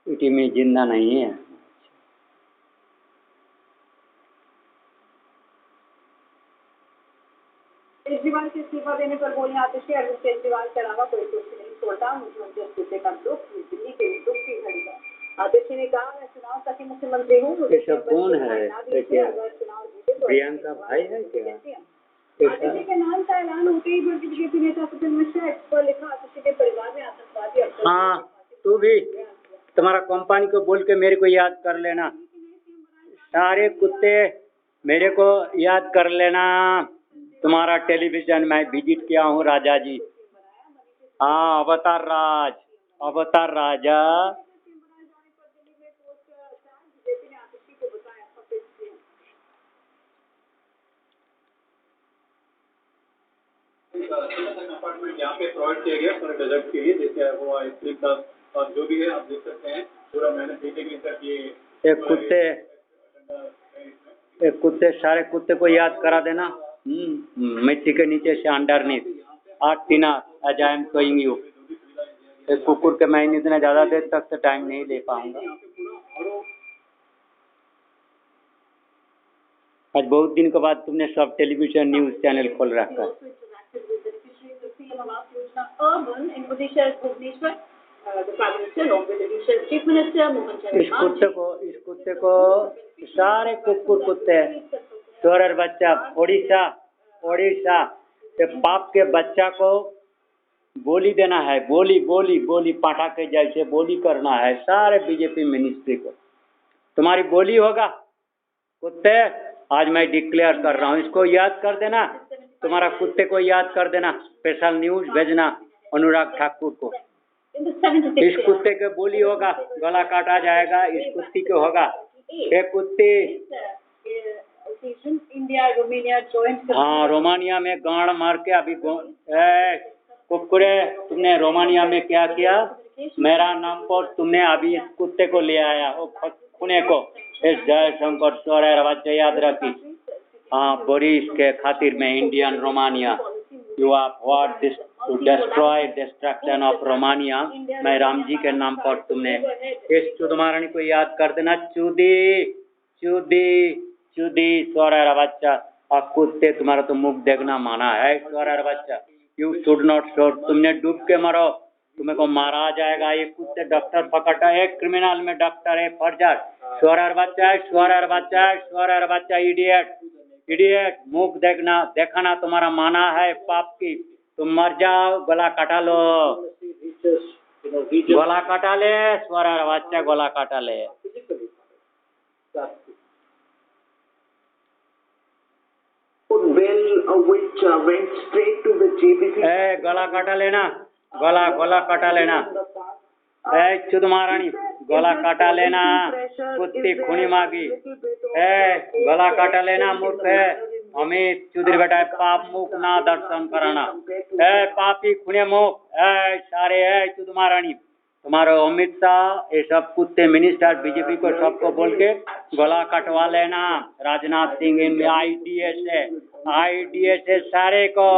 A: पीटीबी में जिंदा नहीं है।
C: केजरीवाल के इस्तीफा देने पर बोले आतिशी, अरविंद केजरीवाल के अलावा कोई दोषी नहीं छोड़ता। मुख्यमंत्री इस्तीफे का दुख दिल्ली के दुख की घड़ी है। आतिशी ने कहा, मैं चुनाव तक ही मुख्यमंत्री हूँ।
A: ये सब कौन है?
C: अगर चुनाव जीते तो
A: प्रियंका भाई है क्या?
C: आतिशी के नाम का ऐलान होते ही बीजेपी नेता सचिन मिश्रा एक्स पर लिखा, आतिशी के परिवार में आतंकवादी।
A: हाँ, तू भी तुम्हारा कंपनी को बोल के मेरे को याद कर लेना। सारे कुत्ते मेरे को याद कर लेना। तुम्हारा टेलीविजन मैं विजिट किया हूँ राजा जी। हाँ, अवतार राजा।
F: अपार्टमेंट यहाँ पे प्रोवाइड किया गया पूरे डेजर्ट के लिए। जैसे वो आइसक्रीम का और जो भी है आप देख सकते हैं, पूरा मैंने देने के तक ये
A: एक कुत्ते सारे कुत्ते को याद करा देना। मिट्टी के नीचे से underneath Tina as I am showing you. एक कुकुर के मैं इतना ज्यादा देर तक तो टाइम नहीं ले पाऊंगा। आज बहुत दिन के बाद तुमने सब टेलीविजन न्यूज चैनल खोल रखा। इस कुत्ते को सारे कुत्ते चोरर बच्चा ओडिशा के पाप के बच्चा को बोली देना है। बोली पाठा के जैसे बोली करना है सारे बीजेपी मिनिस्ट्री को। तुम्हारी बोली होगा कुत्ते, आज मैं डिक्लेयर कर रहा हूँ। इसको याद कर देना, तुम्हारा कुत्ते को याद कर देना। स्पेशल न्यूज भेजना अनुराग ठाकुर को। इस कुत्ते के बोली होगा, गला काटा जाएगा। इस कुत्ती को होगा, एक कुत्ती
C: इंडिया रोमानिया जॉइंट।
A: हाँ, रोमानिया में गाड़ मार के अभी कुकुरे तुमने रोमानिया में क्या किया? मेरा नाम पर तुमने अभी इस कुत्ते को ले आया खुने को। इस जयशंकर सौर्य बच्चे याद रखी। हाँ, बोरिस के खातिर में Indian Romania you are what this to destruction of Romania. मैं राम जी के नाम पर तुमने इस चुदमारणी को याद कर देना। चुदी सौर्य बच्चा और कुत्ते, तुम्हारा तो मुख देखना माना है सौर्य बच्चा। यू शुड नॉट शोट, तुमने डूब के मरो। तुम्हें को मारा जाएगा। ये कुत्ते डॉक्टर पकड़ा, एक क्रिमिनल में डॉक्टर है फर्जर, श्वरर बच्चा है, श्वरर बच्चा है, श्वरर बच्चा, इडियट इडियट। मुख देखना देखना तुम्हारा माना है पाप की, तुम मर जाओ, गला काटा लो, गला काटा ले, श्वरर बच्चा गला काटा ले।
B: went straight to the JPC.
A: ए गला काटा लेना, गला गला काटा लेना, ए चुद महारानी गला काटा लेना, कुत्ती खूनी मागी, ए गला काटा लेना, मूर्ख है अमित चौधरी बेटा, पाप मुख ना दर्शन कराना, ए पापी खूने मुख, ए सारे है चुद महारानी, तुम्हारा अमित शाह ये सब कुत्ते मिनिस्टर बीजेपी को सबको बोल के गला कटवा लेना। राजनाथ सिंह इनमें आईडीएस है सारे को,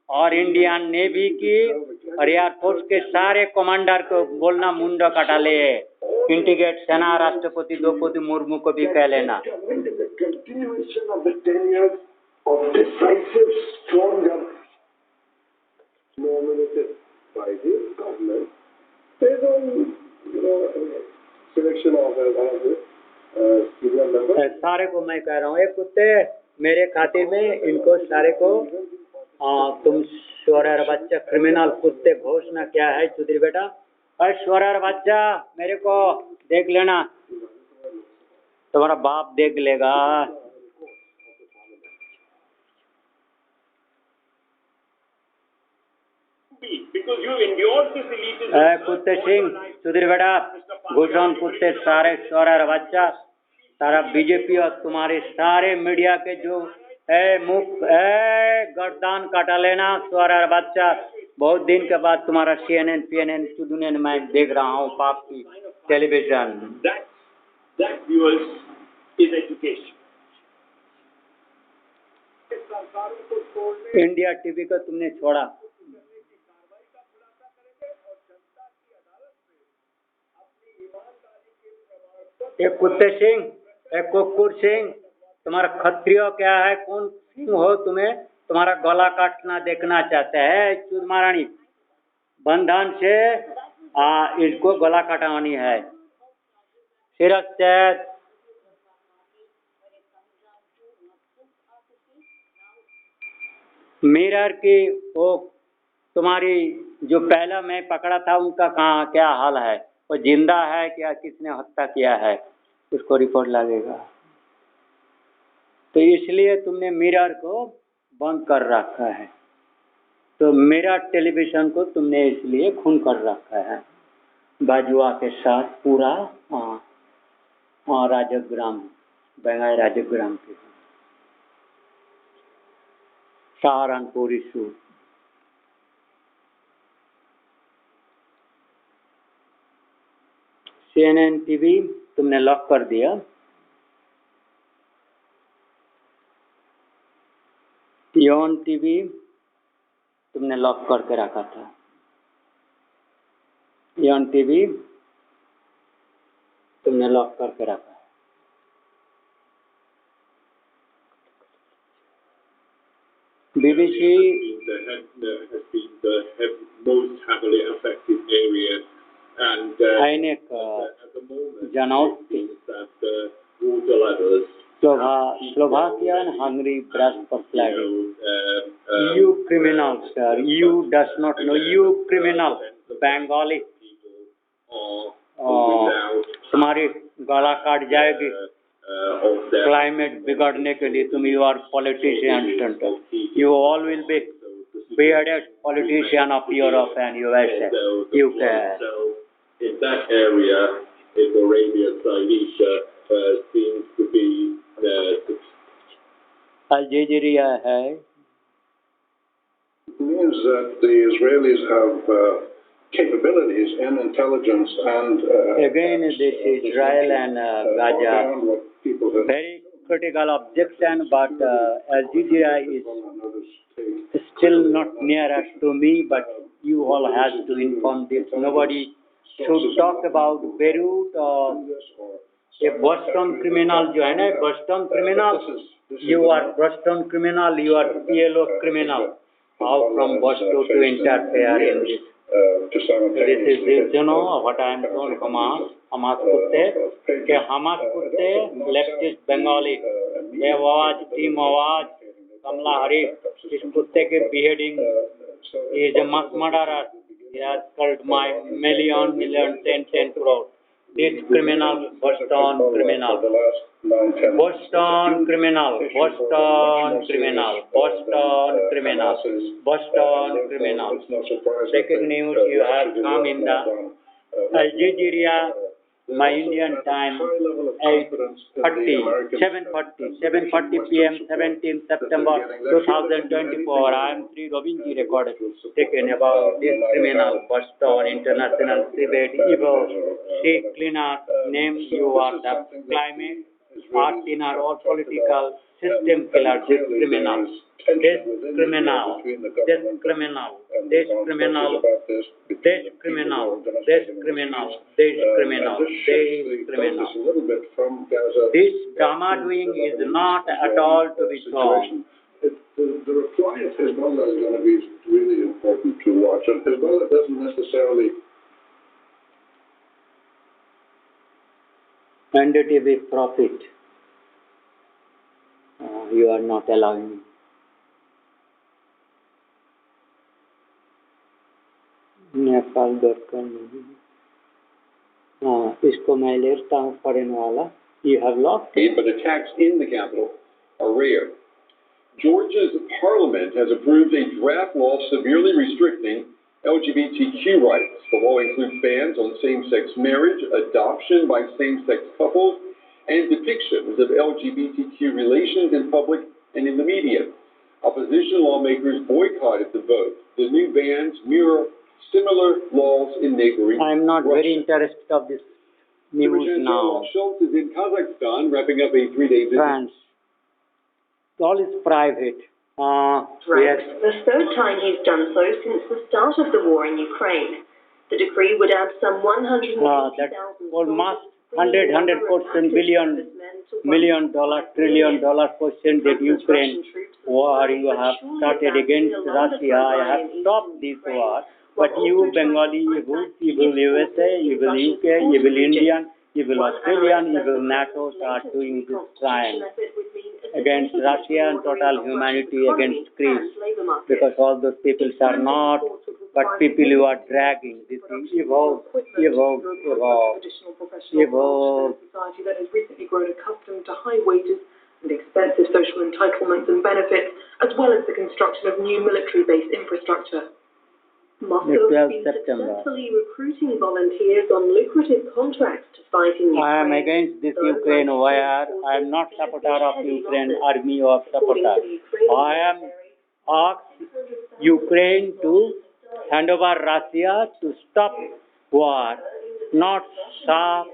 A: और इंडियन नेवी की और एयरफोर्स के सारे कमांडर को बोलना मुंडो कटा ले। इंटीग्रेट सेना राष्ट्रपति द्रौपदी मुर्मू को भी कह लेना। सारे को मैं कह रहा हूँ, ये कुत्ते मेरे खातिर में इनको सारे को तुम श्वरर बच्चा क्रिमिनल कुत्ते घोषणा क्या है चौधरी बेटा, अरे श्वरर बच्चा मेरे को देख लेना, तुम्हारा बाप देख लेगा। कुत्ते सिंह चौधरी बेटा, घुसन कुत्ते सारे श्वरर बच्चा, सारा बीजेपी और तुम्हारे सारे मीडिया के जो मुख गर्दान काटा लेना श्वरर बच्चा। बहुत दिन के बाद तुम्हारा CNN PNN चुदुनियन मैं देख रहा हूँ पाप की टेलीविजन। इंडिया टीवी को तुमने छोड़ा, एक कुत्ते सिंह, एक कुकुर सिंह, तुम्हारा क्षत्रिय क्या है, कौन सिंह हो तुम्हें, तुम्हारा गला काटना देखना चाहते हैं चूद महारानी। बंधन से इसको गला कटवानी है। सिरस्तेद मिरर की वो तुम्हारी जो पहला मैं पकड़ा था उनका कहाँ क्या हाल है, वो जिंदा है क्या, किसने हत्या किया है, उसको रिपोर्ट लगेगा। तो इसलिए तुमने मिरर को बंद कर रखा है, तो मिरर टेलीविजन को तुमने इसलिए खून कर रखा है। बाजुआ के साथ पूरा राजग्राम बंगाई राजग्राम के सहारनपुर इशू। CNN टीवी तुमने लॉक कर दिया, योन टीवी तुमने लॉक करके रखा था, योन टीवी तुमने लॉक करके रखा है। BBC आईने Janowski, Slovakia and Hungary brass for flagging. You criminal, sir. You does not know. You criminal. Bengali. तुम्हारी गला काट जाएगी क्लाइमेट बिगड़ने के लिए। तुम you are politician, you all will be bearded politician of Europe and USA. You can.
G: In that area, in Arabia Saudita, seems to be
A: Algeria है.
H: Means that the Israelis have capabilities in intelligence and
A: again this Israel and Gaza very critical objection, but Algeria is still not nearest to me, but you all have to inform this. Nobody should talk about Beirut or a Boston criminal जो है ना, Boston criminal, you are Boston criminal, you are PLO criminal, how from Boston to interfere in this. This is, you know, what I am told Hamas कुत्ते, कि Hamas कुत्ते, leftist Bengali, Awaz, Team Awaz, Kamala Harris, इस कुत्ते के beheading, he is a mass murderer. He has killed my million, 10 crore. This criminal, Boston criminal. Boston criminal, Boston criminal, Boston criminal, Boston criminal. Breaking news, you have come in the Al Jazeera, my Indian time, 7:40 p.m., 17th September 2024. I am Sri Robinji recorded taken about this criminal, Boston International Civet, evil, sea cleaner, name you are the climate, art dinner or political system killer, this criminal, this criminal, this criminal, this criminal, this criminal, this criminal, this criminal, this criminal. This drama doing is not at all to be shown.
H: The reply of Hezbollah is going to be really important to watch, and Hezbollah doesn't necessarily.
A: Mandate with profit. You are not allowing me. Nepal.com. इसको मैं लेता हूँ foreign वाला. You have locked.
E: But attacks in the capital are rare. Georgia's parliament has approved a draft law severely restricting LGBTQ rights. The law includes bans on same-sex marriage, adoption by same-sex couples, and depictions of LGBTQ relations in public and in the media. Opposition lawmakers boycotted the vote. The new bans mirror similar laws in neighboring
A: I am not
E: Russia.
A: very interested of this news now.
E: Schultz is in Kazakhstan wrapping up a 3-day visit.
A: France. All is private. Yes.
C: The third time he's done so since the start of the war in Ukraine. The decree would add some 180,000
A: That almost 100% million dollar, trillion dollar question that Ukraine war you have started against Russia. I have stopped this war. But you Bengali, evil USA, evil UK, evil Indian, evil Australian, evil NATO are doing this crime against Russia and total humanity against Greece. Because all those people are not, but people you are dragging. This is evil.
I: Society that has recently grown accustomed to high wages and expensive social entitlements and benefits, as well as the construction of new military-based infrastructure. Moscow has been successfully recruiting volunteers on lucrative contracts to fight in Ukraine.
A: I am against this Ukraine war. I am not supporter of Ukraine army or supporter. I am asked Ukraine to hand over Russia to stop war, not stop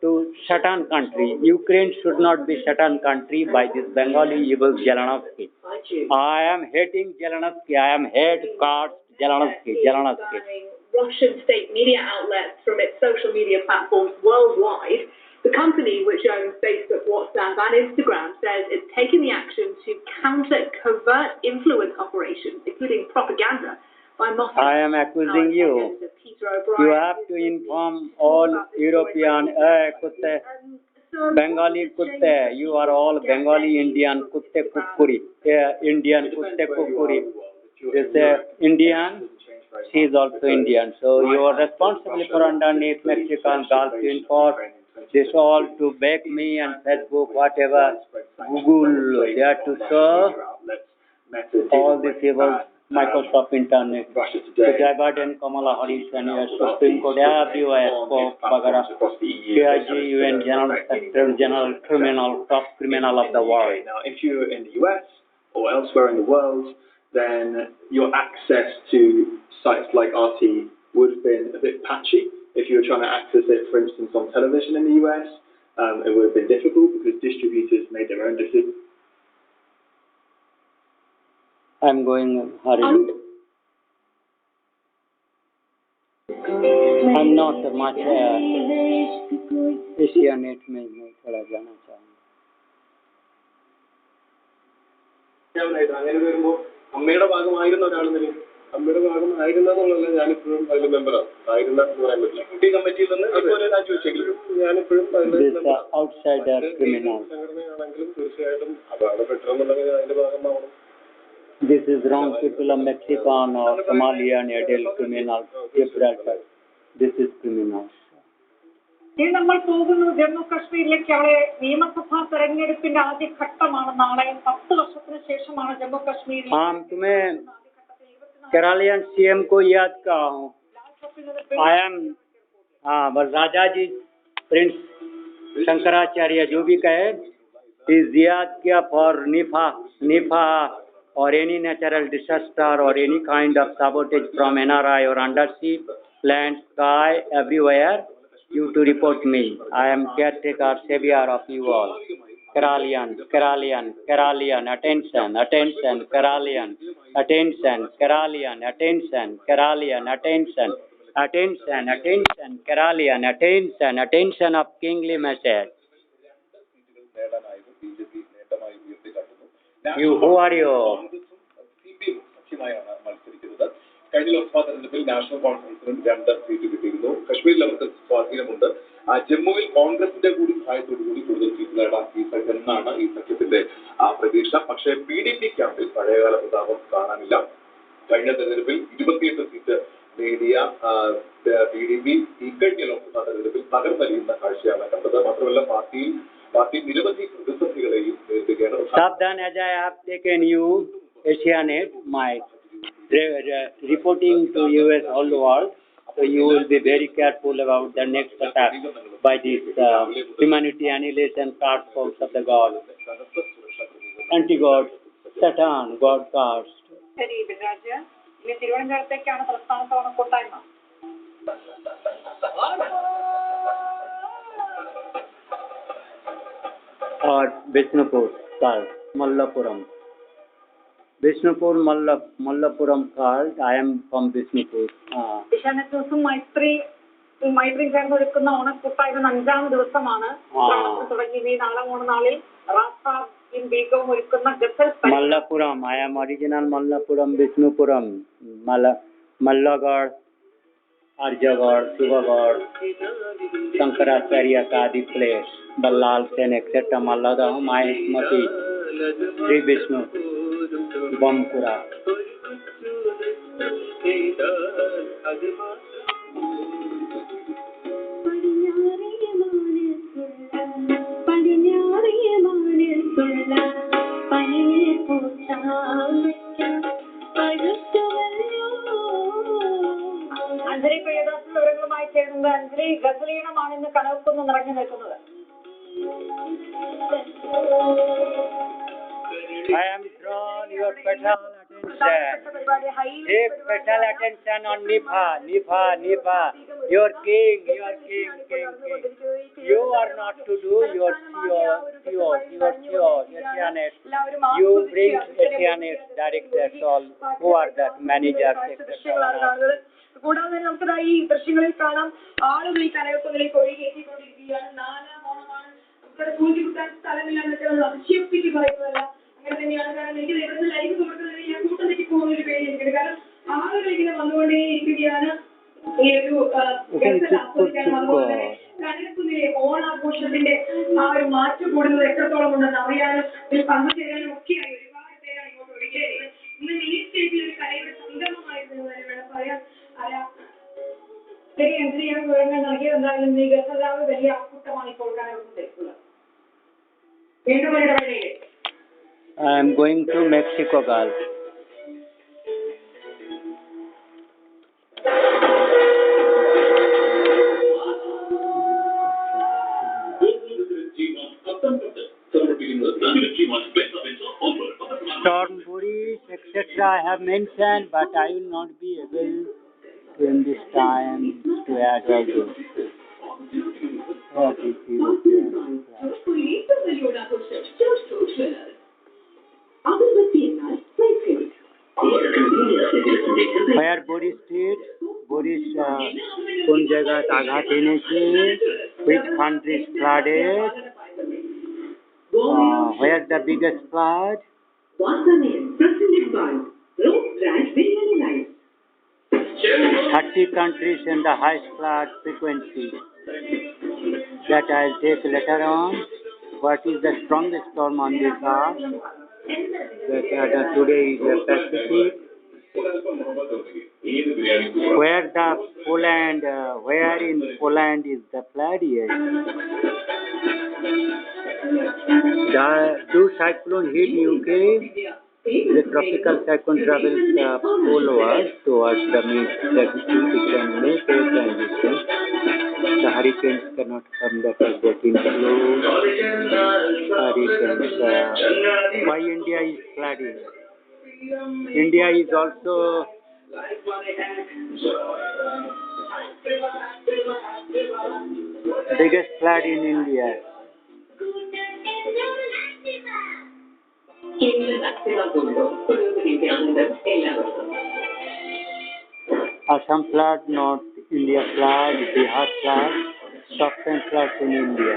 A: to shut-down country. Ukraine should not be shut-down country by this Bengali evil Zelensky. I am hating Zelensky. I am hate cards Zelensky.
I: Russian state media outlets from its social media platforms worldwide. The company, which owns Facebook, WhatsApp, and Instagram, says it's taken the action to counter covert influence operations, including propaganda, by Moscow.
A: I am accusing you. You have to inform all European kutte, Bengali kutte. You are all Bengali Indian kutte kukkuri. Indian kutte kukkuri. This Indian, she is also Indian. So you are responsible for underneath Mexican Gulf to inform this all to back me and Facebook, whatever, Google, they are to show all this evil Microsoft Internet. So Joe Biden, Kamala Harris, and your Supreme Court, everywhere, PIG, UN General Secretary, General Criminal, top criminal of the world.
F: Now, if you're in the US or elsewhere in the world, then your access to sites like RT would have been a bit patchy. If you were trying to access it, for instance, on television in the US, it would have been difficult because distributors made their own decisions.
A: I'm going hurry. I'm not much Asianet में थोड़ा जाना चाहूँगा.
E: അമ്മയുടെ ഭാഗമായിരുന്ന ഒരാളെന്നില്ല, അമ്മയുടെ ഭാഗമായിരുന്നെന്നുള്ളതല്ല, ഞാനിപ്പോഴും അതിൽ മെമ്പറാണ്. ആയിരുന്ന എന്ന് പറയാൻ പറ്റില്ല. കുട്ടി കമ്മിറ്റിയിൽ നിന്ന് ഇപ്പോൾ ഒരു രാജിവെച്ചെങ്കിലും ഞാനിപ്പോഴും
A: outsider criminal.
E: സംഘടനയാണെങ്കിലും തീർച്ചയായിട്ടും അതാണ് പെട്ടെന്നുണ്ടെങ്കിൽ അതിന്റെ ഭാഗമാവണം.
A: This is wrong people of Mexican or Somalian adult criminal Gibraltar. This is criminal.
J: ഇനി നമ്മൾ പോകുന്നത് ജമ്മു കാശ്മീരിലേക്ക്. അവിടെ നിയമസഭാ തെരഞ്ഞെടുപ്പിന്റെ ആദ്യഘട്ടമാണ് നാളെ. 10 വർഷത്തിന് ശേഷമാണ് ജമ്മു കാശ്മീരിൽ.
A: तुम्हें केरलियन सीएम को याद कहा हूँ. I am बस राजा जी प्रिंस शंकराचार्य जो भी कहे is याद किया for निफा or any natural disaster or any kind of sabotage from NRI or undersea, land, sky, everywhere, you to report me. I am caretaker, savior of you all. Keralian, attention, Keralian, attention, Keralian, attention, Keralian, attention of kingly message. You, who are you?
E: കഴിഞ്ഞ ലോക്സഭാ തെരഞ്ഞെടുപ്പിൽ national കോൺഫറൻസിനും 2 seat കിട്ടിയിരുന്നു. കശ്മീരിൽ അവർക്ക് സ്വാധീനമുണ്ട്. ജമ്മുവിൽ കോൺഗ്രസിന്റെ കൂടി സഹായത്തോടുകൂടി കൂടുതൽ സീറ്റ് നേടാൻ എന്നാണ് ഈ സഖ്യത്തിന്റെ പ്രതീക്ഷ. പക്ഷേ PDP ക്യാമ്പിൽ പഴയകാല പ്രതാപം കാണാനില്ല. കഴിഞ്ഞ തെരഞ്ഞെടുപ്പിൽ 28 സീറ്റ് നേടിയ PDP ഇക്കഴിഞ്ഞ ലോക്സഭാ തെരഞ്ഞെടുപ്പിൽ തകർന്നടിയുന്ന കാഴ്ചയാണ് കണ്ടത്. മാത്രമല്ല പാർട്ടി നിരവധി പ്രതിസന്ധികളെയും നേരിടുകയാണ്.
A: Sabdan, as I have taken you, Asianet, my reporting to US all the world, so you will be very careful about the next attack by this humanity annihilation card force of the God, anti-God, Satan, God cast.
J: ശരി ബിരാജ്, ഇനി തിരുവനന്തപുരത്തേക്കാണ് പ്രസ്ഥാനത്തോടെ കൂട്ടായ്മ.
A: और Bishnupur called Mallapuram. Bishnupur, Mallapuram called. I am from Bishnupur.
J: Asianet ന്യൂസും മൈത്രി ചേർന്ന് ഒരുക്കുന്ന ഓണക്കൂട്ടായ്മ 5ാം ദിവസമാണ് തുടങ്ങി. ഈ നാളെ ഓണനാളിൽ റാഫാബിൻ ബീഗവും ഒരുക്കുന്ന ഗസൽ
A: Mallapuram. I am original Mallapuram, Bishnupuram, Mallagad, Arjagad, Shivagad, Shankaracharya Kadi place, Ballal Sen, etc. Mallada, my Mati, Sri Vishnu, Bampura.
J: Anjali Priyadas വിവരങ്ങളുമായി ചേരുന്നത്. അഞ്ജലി, ഗസലീണമാണ് ഇന്ന് കനകക്കുന്ന് നിറഞ്ഞു നിൽക്കുന്നത്.
A: I am drawn your special attention. Take special attention on Nipa. Your king. You are not to do your Asianet. You bring Asianet directors, all who are that managers, etc.
J: കൂടാതെ നമുക്ക് ഈ ദൃശ്യങ്ങളിൽ കാണാം, ആളുകൾ ഈ കനകക്കുന്നിലേക്ക് ഒഴുകിയെത്തിക്കൊണ്ടിരിക്കുകയാണ്. 4ാം ഓണമാണ്. നമുക്കത് സൂചിപ്പിക്കാൻ സ്ഥലമില്ലാന്നൊക്കെ അതിശയോക്തിക്ക് പറയുന്നതല്ല, അങ്ങനെ തന്നെയാണ്. കാരണം എനിക്ക് ഇവിടുന്ന് ലൈവ് കൊടുക്കുന്നത് ഞാൻ കൂട്ടം തെറ്റി പോകുന്ന ഒരു പേര് എനിക്കുണ്ട്. കാരണം ആളുകൾ ഇങ്ങനെ വന്നുകൊണ്ടേയിരിക്കുകയാണ്. ഈ ഒരു ആസ്വദിക്കാൻ അതുപോലെ കനകക്കുന്നിലെ ഓണാഘോഷത്തിന്റെ ആ ഒരു മാറ്റം കൂടുന്നത് എത്രത്തോളം ഉണ്ടെന്ന് അറിയാനും ഇതിൽ പങ്കുചേരാനും ഒക്കെയായി ഒരുപാട് പേരാണ് ഇങ്ങോട്ട് ഒഴുകിയത്. ഇന്ന് മിനി സ്റ്റേജിൽ ഒരു കലയുടെ സംഗമമായിരുന്നു എന്ന് വേണം പറയാൻ. ശരി, എന്തിനാണ് വിവരങ്ങൾ നൽകിയത്? എന്തായാലും ഈ ഗസലാവ് വലിയ ആൾക്കൂട്ടമാണ് ഇപ്പോൾ കനകക്കുന്നിലേക്കുള്ളത്. വീണ്ടും ഇടവേളയിൽ
A: I am going to Mexico Gulf. Stormbury, etc. I have mentioned, but I will not be able to in this time to add all those. Where Boris State, Boris कौन जगह आघात देने की, which country flooded, where the biggest flood,
I: What's the name? Presented by
A: 30 countries in the highest flood frequency. That I'll take later on. What is the strongest storm on this earth? That today is the Pacific. Where in Poland is the flood area? Do cyclone hit UK? The tropical cyclone travels poleward towards the mid-latitude. It can make a transition. The hurricanes cannot come, that is getting slow. Hurricanes. Why India is flooding? India is also biggest flood in India. Assam flood, North India flood, Bihar flood, subsequent floods in India.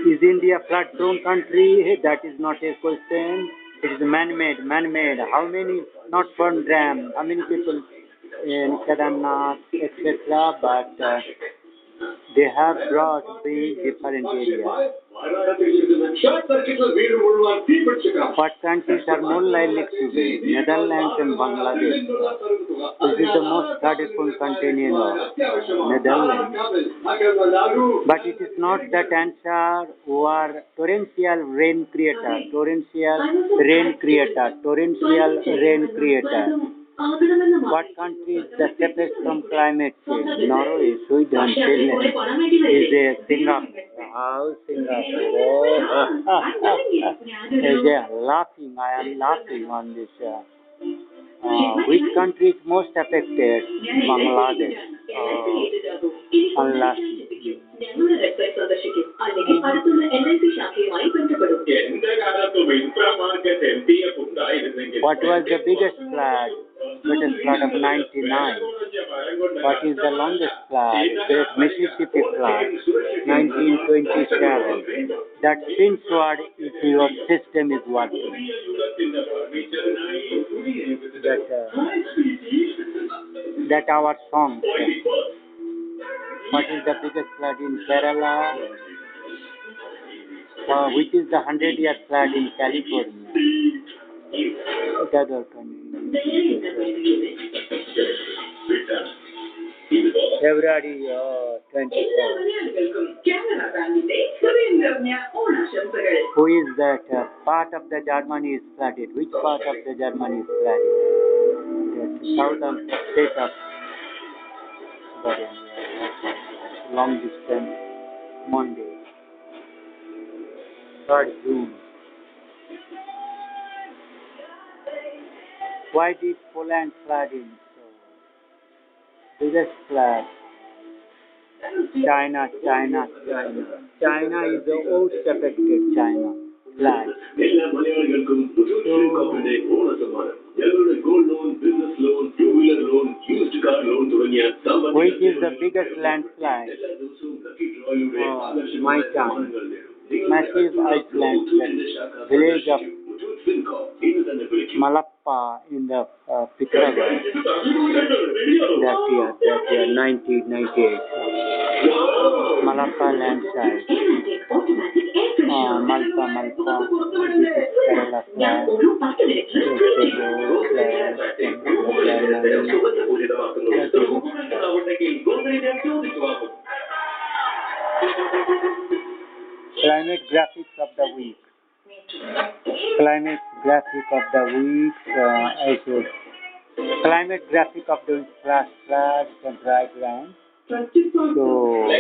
A: Is India flood-prone country? That is not a question. It is man-made. How many, not from dam, how many people in Kedarnath, etc., but they have brought big different areas. What countries are more likely to be? Netherlands and Bangladesh. This is the most flood-prone country in Netherlands. But it is not that answer or torrential rain creator. What country is the safest from climate change? Norway, Sweden, Finland. Is a Singapore. How Singapore? Laughing. I am laughing on this. Which country is most affected? Bangladesh. What was the biggest flood? Greatest flood of 99. What is the longest flood? Great Mississippi flood, 1927. That since what if your system is working. That our song. What is the biggest flood in Kerala? Which is the 100-year flood in California? February 24. Who is that? Part of the Germany is flooded. Which part of the Germany is flooded? The southern state of long distance Monday. 3rd June. Why did Poland flood in? Biggest flood. China is the most affected China. Flood. Which is the biggest landslide? My town. Massive ice landslide. Village of Malappa in the Pittsburgh. That year, 1998. Malappa landslide. Malpa. Kerala flag. Climate graphics of the week. Climate graphic of the week. Climate graphic of the week. Floods and dry ground. So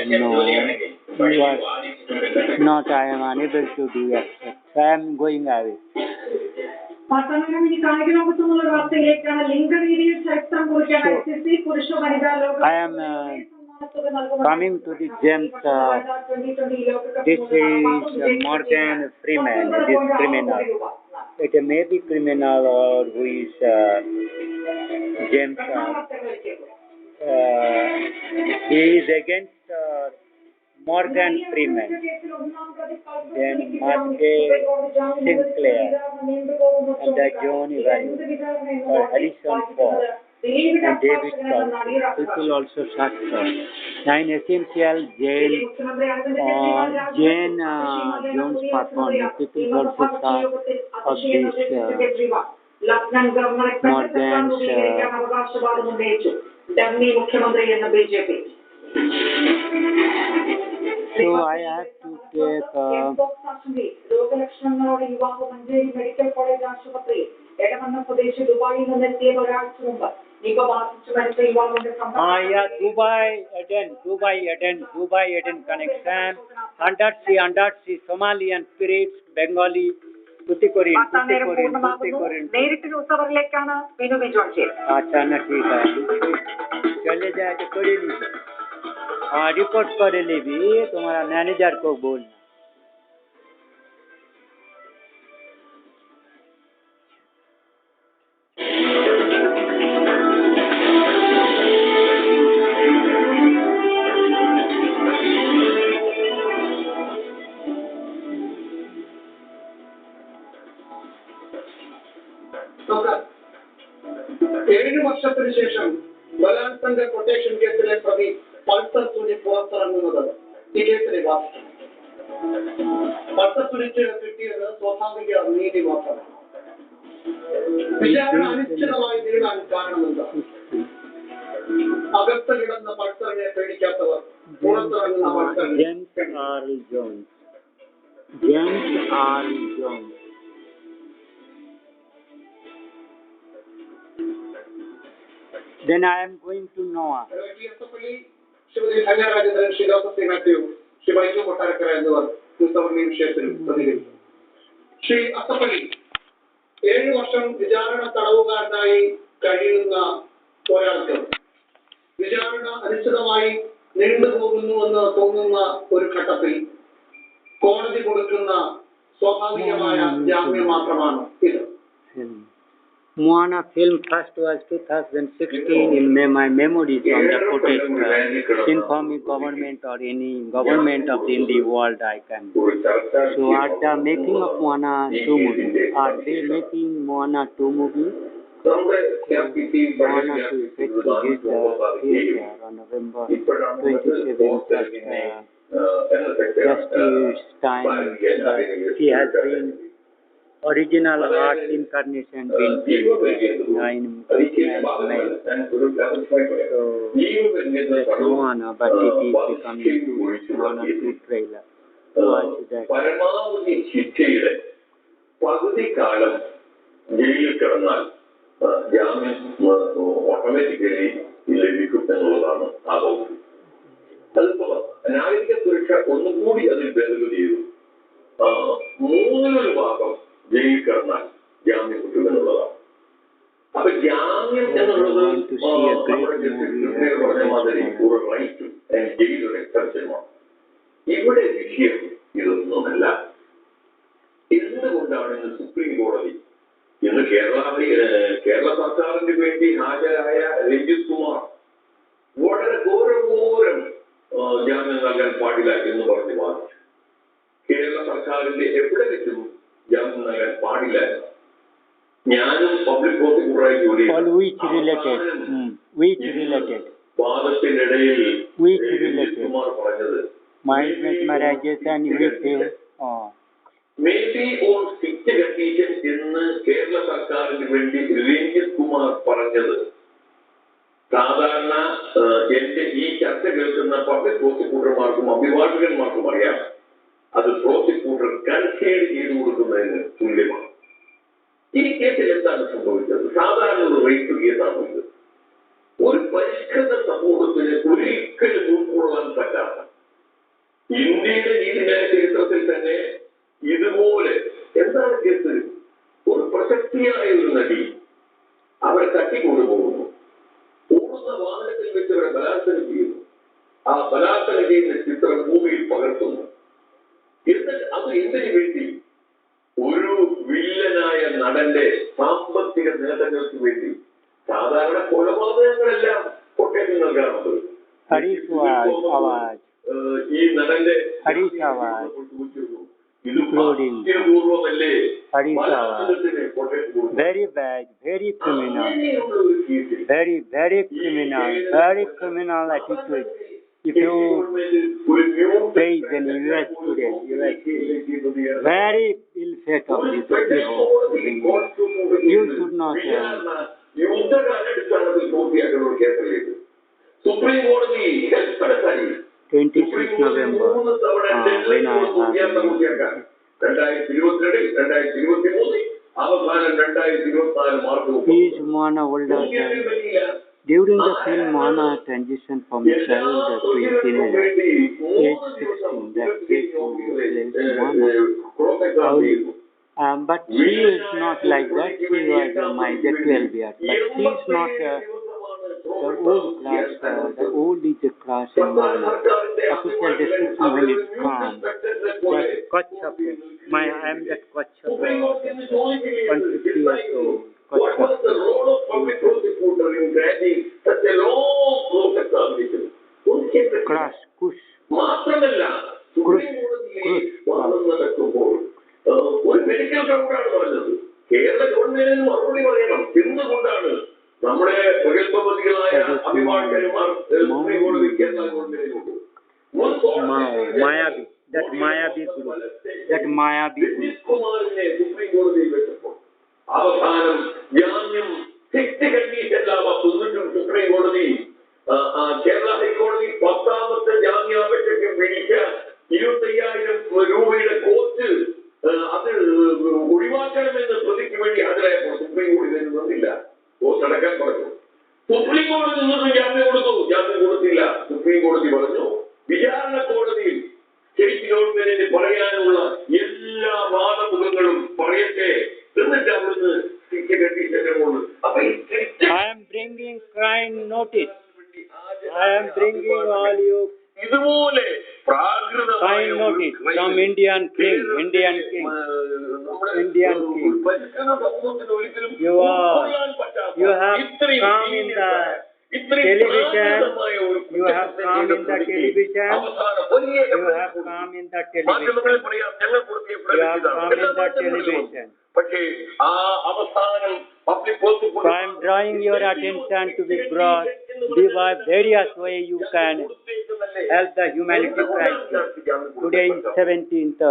A: no, not. I am unable to do that. So I am going away. So, I am coming to the James. This is Morgan Freeman. This criminal. It may be criminal or who is James. He is against Morgan Freeman. Then Mark Sinclair and John Ivan or Harrison Ford.
J: David
A: David people also search for 9 essential Jain Jones performed. People also search of this
J: lieutenant ഗവർണറെ അവകാശവാദം ഉന്നയിച്ചു dummy മുഖ്യമന്ത്രി എന്ന BJP.
A: So I have to take
J: രോഗലക്ഷണങ്ങളോടെ യുവാവ് Manjeri medical college ആശുപത്രി എടമണ്ണ സ്വദേശി ദുബായിൽ നിന്നെത്തിയ ഒരാഴ്ച മുമ്പ് നിപ ബാധിച്ചു മരിച്ച യുവാവിന്റെ
A: Dubai Eden connection, undersea Somalian spirits, Bengali, Tuticorin.
J: നേരിട്ട് ന്യൂസ് അവറിലേക്കാണ് വിനു ബിജോൺ ചേരുന്നത്.
A: अच्छा ना ठीक है चले जाए तो कर लीजिए हाँ रिपोर्ट कर लीजिए तुम्हारा मैनेजर को बोलना
K: ഏഴ് വർഷത്തിനു ശേഷം ബലാത്സംഗ കൊട്ടേഷൻ കേസിലെ പ്രതി പൾസർ സുനി പുറത്തിറങ്ങുന്നത് ഈ കേസിനെ ബാധിക്കും. പൾസർ സുനിക്ക് കിട്ടിയത് സ്വാഭാവിക നീതി മാത്രമാണ്. വിചാരണ അനിശ്ചിതമായി നീടാൻ കാരണമെന്താ? അകത്ത് കിടന്ന പൾസറിനെ പേടിക്കാത്തവർ പുറത്തിറങ്ങുന്ന പൾസറിനെ.
A: Then I am going to Noah.
K: Shrimati Hanya Rajendran, Shri doctor C Mathew, Shri Baiju Kottarakkara എന്നിവർ ഈ വിഷയത്തിൽ പ്രതികരിച്ചു. ശ്രീ അത്തപ്പള്ളി, 7 വർഷം വിചാരണ തടവുകാരനായി കഴിയുന്ന ഒരാൾക്ക് വിചാരണ അനിശ്ചിതമായി നീണ്ടുപോകുന്നുവെന്ന് തോന്നുന്ന ഒരു ഘട്ടത്തിൽ കോടതി കൊടുക്കുന്ന സ്വാഭാവികമായ ജാമ്യം മാത്രമാണ് ഇത്.
A: Moana film first was 2016 in my memories on the protest informing government or any government of in the world I can. So are the making of Moana 2 movie? Are they making Moana 2 movie? Moana 2 is set to hit the theatre on November 27th at Justice time. She has been original art incarnation being in May. So that's Moana, but it is becoming Moana 2 trailer. Watch that.
D: പരമാവധി ശിക്ഷയുടെ പകുതി കാലം ജയിലിൽ കിടന്നാൽ ജാമ്യം automatically ലഭിക്കും എന്നുള്ളതാണ് ആഘോഷം. അതിപ്പോ നാഗരിക സുരക്ഷ ഒന്നുകൂടി അതിൽ ഭേദഗതി ചെയ്തു. 3 ഭാഗം ജയിലിൽ കിടന്നാൽ ജാമ്യം കിട്ടുമെന്നുള്ളതാണ്. അപ്പൊ ജാമ്യം എന്നുള്ളത് ഒരു റൈറ്റ് ജയിലൊരു എക്സെപ്ഷനുമാണ്. ഇവിടെ വിഷയം ഇതൊന്നുമല്ല. എന്തുകൊണ്ടാണ് ഇന്ന് സുപ്രീം കോടതി ഇന്ന് കേരള സർക്കാരിന് വേണ്ടി ഹാജരായ രഞ്ജിത് കുമാർ വളരെ ഘോരം ജാമ്യം നൽകാൻ പാടില്ല എന്ന് പറഞ്ഞ് വാദിച്ചു. കേരള സർക്കാരിന്റെ എവിടെ വെച്ചും ജാമ്യം നൽകാൻ പാടില്ല. ഞാനും പബ്ലിക് പ്രോസിക്യൂട്ടറായി ജോലി വാദത്തിനിടയിൽ രഞ്ജിത് കുമാർ പറഞ്ഞത് Maybe on fixed condition എന്ന് കേരള സർക്കാരിന് വേണ്ടി രഞ്ജിത് കുമാർ പറഞ്ഞത് സാധാരണ എന്റെ ഈ ചർച്ച കേൾക്കുന്ന പബ്ലിക് പ്രോസിക്യൂട്ടർമാർക്കും അഭിഭാഷകന്മാർക്കും അറിയാം, അത് പ്രോസിക്യൂട്ടർ കൺസീഡ് ചെയ്തു കൊടുക്കുന്നതിന് തുല്യമാണ്. ഈ കേസിൽ എന്താണ് സംഭവിച്ചത്? സാധാരണ ഒരു റേപ്പ് കേസാണ് ഇത്. ഒരു പരിഷ്കൃത സമൂഹത്തിന് ഒരിക്കലും ഉൾക്കൊള്ളാൻ പറ്റാത്ത, ഇന്ത്യയുടെ നീതിന്യായ ചരിത്രത്തിൽ തന്നെ ഇതുപോലെ എന്താണ് കേസ്? ഒരു പ്രശസ്തിയായ ഒരു നടി അവരെ തട്ടിക്കൊണ്ടുപോകുന്നു, ഓടുന്ന വാഹനത്തിൽ വെച്ച് അവരെ ബലാത്സംഗം ചെയ്യുന്നു, ആ ബലാത്സംഗം ചെയ്യുന്ന ചിത്രം ഭൂമിയിൽ പകർത്തുന്നു. എന്നിട്ട് അത് എന്തിനു വേണ്ടി? ഒരു വില്ലനായ നടന്റെ സാമ്പത്തിക നേട്ടങ്ങൾക്ക് വേണ്ടി. സാധാരണ കൊലപാതകങ്ങളെല്ലാം കൊട്ടേഷൻ നൽകാറുണ്ട്. ഈ നടന്റെ പൂർവമല്ലേ
A: Adisawa. Very bad, very criminal. Very criminal attitude. If you praise in US today, very ill fate of this evil. You should not
E: supreme കോടതി
A: 26 November, when I have
E: 2022 അവസാനം 2024 March
A: is Moana older than during the film Moana transition from child to teenager, age 16, that age plays Moana. But she is not like that. She was my 12 years, but she is not the old is the class in Moana. Official description when it comes, that Kotcha, I am that Kotcha, 150 years old.
E: What was the role of public prosecutor in granting such a long process examination?
A: Crush, kush.
E: മാത്രമല്ല supreme കോടതിയിൽ വാദം നടക്കുമ്പോൾ ഒരു medical ഗ്രൗണ്ടാണ് പറഞ്ഞത്. കേരള ഗവൺമെന്റിന് മറുപടി പറയണം. എന്തുകൊണ്ടാണ് നമ്മുടെ പ്രഗത്ഭമതികളായ അഭിഭാഷകന്മാർ സുപ്രീം കോടതി കേരള ഗവൺമെന്റിനുണ്ട്?
A: Mayavi, that Mayavi group.
E: കുമാറിനെ സുപ്രീം കോടതിയിൽ വെച്ചപ്പോൾ അവസാനം ജാമ്യം തെറ്റ് കണ്ടീഷനിലാവ എന്നിട്ടും സുപ്രീം കോടതി കേരള ഹൈക്കോടതി 10ാമത്തെ ജാമ്യാപേക്ഷയ്ക്ക് വിളിച്ച 25,000 രൂപയുടെ കോസ്റ്റ് അത് ഒഴിവാക്കണമെന്ന് പ്രതിക്ക് വേണ്ടി ഹാജരായപ്പോൾ സുപ്രീം കോടതി ഇതിന് നിന്നില്ല. കോസ്റ്റ് അടക്കാൻ പറഞ്ഞു. സുപ്രീം കോടതി നിന്നിട്ട് ജാമ്യം കൊടുത്തില്ല. സുപ്രീം കോടതി പറഞ്ഞു വിചാരണ കോടതിയിൽ സ്റ്റേറ്റ് ഗവൺമെന്റിന് പറയാനുള്ള എല്ലാ വാദമുഖങ്ങളും പറയട്ടെ. എന്നിട്ട് അവിടുന്ന് ശിക്ഷ കണ്ടീഷന്റെ മുകളിൽ അപ്പൊ
A: I am bringing crime notice. I am bringing all you
E: ഇതുപോലെ
A: crime notice from Indian king. You have come in the television. You have come in the television.
E: പക്ഷേ ആ അവസാനം public prosecutor
A: So I am drawing your attention to be brought. There are various ways you can help the humanity crisis. Today is 17th.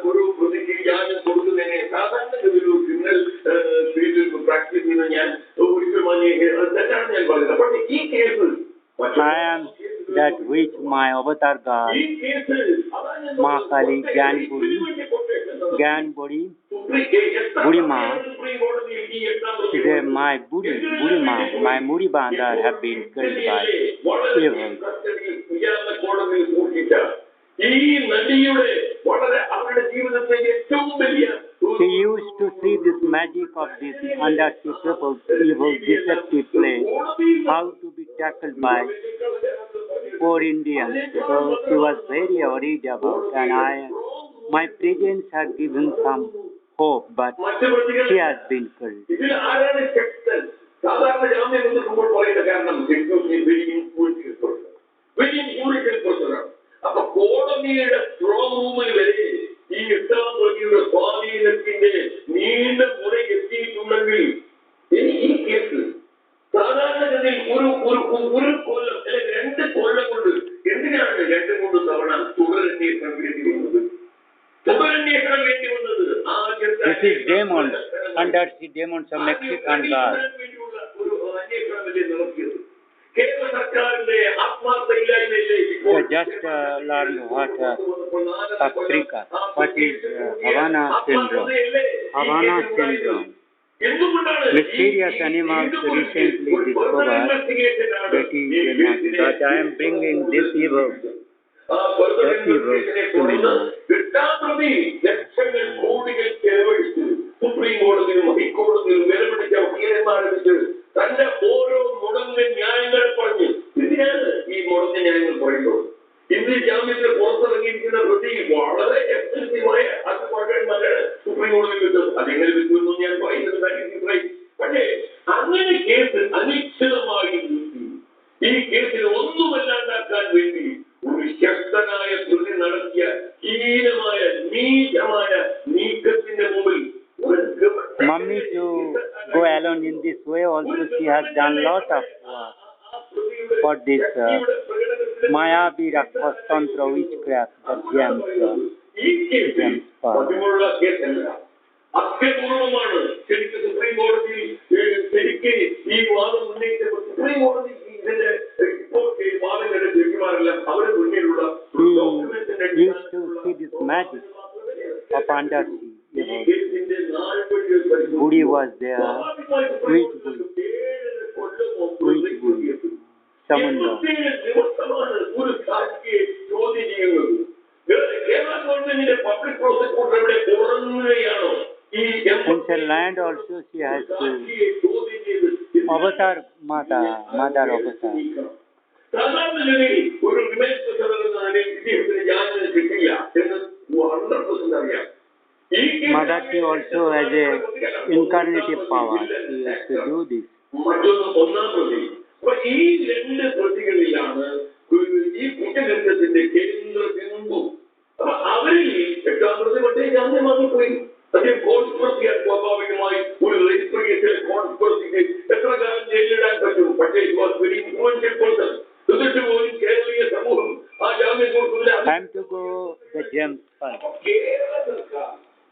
E: ഒരു പ്രതിക്ക് ജാമ്യം കൊടുക്കുന്നതിനെ സാധാരണഗതിയിൽ criminal practice ചെയ്യുന്ന ഞാൻ ഒരിക്കലും തെറ്റാണ് ഞാൻ പറയുന്നത്. പക്ഷേ ഈ case
A: I am that which my avatar God, Mahakali Gyan Bodi, Budima, is my Budima, my Muri Bandar have been killed by evil. He used to see this magic of this undescribable evil deceptive play, how to be tackled by poor Indians. So he was very worried about, and my presence had given some hope, but she has been killed. അപ്പൊ കോടതിയുടെ strong റൂമിൽ വരെ ഈ 8ാം പ്രതിയുടെ സ്വാധീനത്തിന്റെ നീണ്ട മുറ എത്തിയിട്ടുണ്ടെങ്കിൽ ഈ case സാധാരണഗതിയിൽ ഒരു കൊല്ലം അല്ലെങ്കിൽ 2 കൊല്ലം കൊണ്ട് എന്തിനാണ് 2-3 തവണ തുടരന്വേഷണം വേണ്ടി വന്നത്? This is demon, under the demons of Mexican God. Just learn what Africa, what is Havana syndrome. Mysterious animals recently discovered that is but I am bringing this evil. Supreme കോടതിയിലും ഹൈക്കോടതിയിലും വിലപിടിച്ച വക്കീലന്മാരെ വെച്ച് തന്റെ ഓരോ മുടങ്ങ ന്യായങ്ങളെ പറഞ്ഞ് ഇതിനാണ് ഈ മുടങ്ങ ന്യായങ്ങൾ പറയുന്നത്. ഇന്ന് ജാമ്യത്തിൽ പുറത്തിറങ്ങിയിരിക്കുന്ന പ്രതി വളരെ എക്സ്പെൻസീവായ അഭിഭാഷകന്മാരാണ് സുപ്രീം കോടതിയിൽ വെച്ചത്. അതെങ്ങനെ വെച്ചുവെന്നും ഞാൻ പറയുന്നത് പക്ഷേ അങ്ങനെ കേസ് അനിശ്ചിതമായി നിർത്തി ഈ കേസിൽ ഒന്നുമല്ലാണ്ടാക്കാൻ വേണ്ടി ഒരു ശക്തനായ പ്രതി നടത്തിയ ഹീനമായ നീചമായ നീക്കത്തിന്റെ Mummy to go alone in this way also she has done lot of work for this Mayavi Raksas Tantra witchcraft, the James Paul.
D: അത്യപൂർവമാണ് ശരിക്കും സുപ്രീം കോടതിയിൽ ശരിക്ക് ഈ വാദം ഉന്നയിച്ചപ്പോൾ സുപ്രീം കോടതി ഇതിന്റെ റിപ്പോർട്ട് വാദങ്ങളുടെ ജഡ്ജിമാരെല്ലാം അവരുടെ മുന്നിലുള്ള
A: used to see this magic of undersea. Budi was there, which Budi, Samundra.
D: ഒരു സാക്ഷിയെ ചോദ്യം ചെയ്യുന്നത് കേരള ഗവൺമെന്റിന്റെ പബ്ലിക് പ്രോസിക്യൂട്ടർ ഇവിടെ ഉറങ്ങുകയാണോ?
A: In her land also she has to avatar mother avatar.
D: സാധാരണഗതിയിൽ ഒരു വിമർശനത്തിന് യാതൊരു കിട്ടില്ല എന്ന് 100% അറിയാം.
A: Madaki also has a incarnative power. She has to do this.
D: മറ്റൊന്ന് ഒന്നാം പ്രതി. അപ്പൊ ഈ രണ്ട് പ്രതികളിലാണ് ഈ കുറ്റകൃത്യത്തിന്റെ കേന്ദ്ര ബിന്ദു. അപ്പൊ അവരിൽ എട്ടാം പ്രതി മറ്റേ ജാമ്യമായി പോയി. അതേ കോൺസ്പിറസിയാൽ സ്വാഭാവികമായി ഒരു റേപ്പ് കേസിലെ കോൺസ്പിറസിക്ക് എത്ര കാലം ജയിലിടാൻ പറ്റും? പക്ഷേ വെരി ഇൻഫ്ലുവൻഷ്യൽ പേഴ്സൺ. എന്നിട്ട് പോലും കേരളീയ സമൂഹം ആ ജാമ്യം കൊടുക്കില്ല.
A: Time to go the James Paul.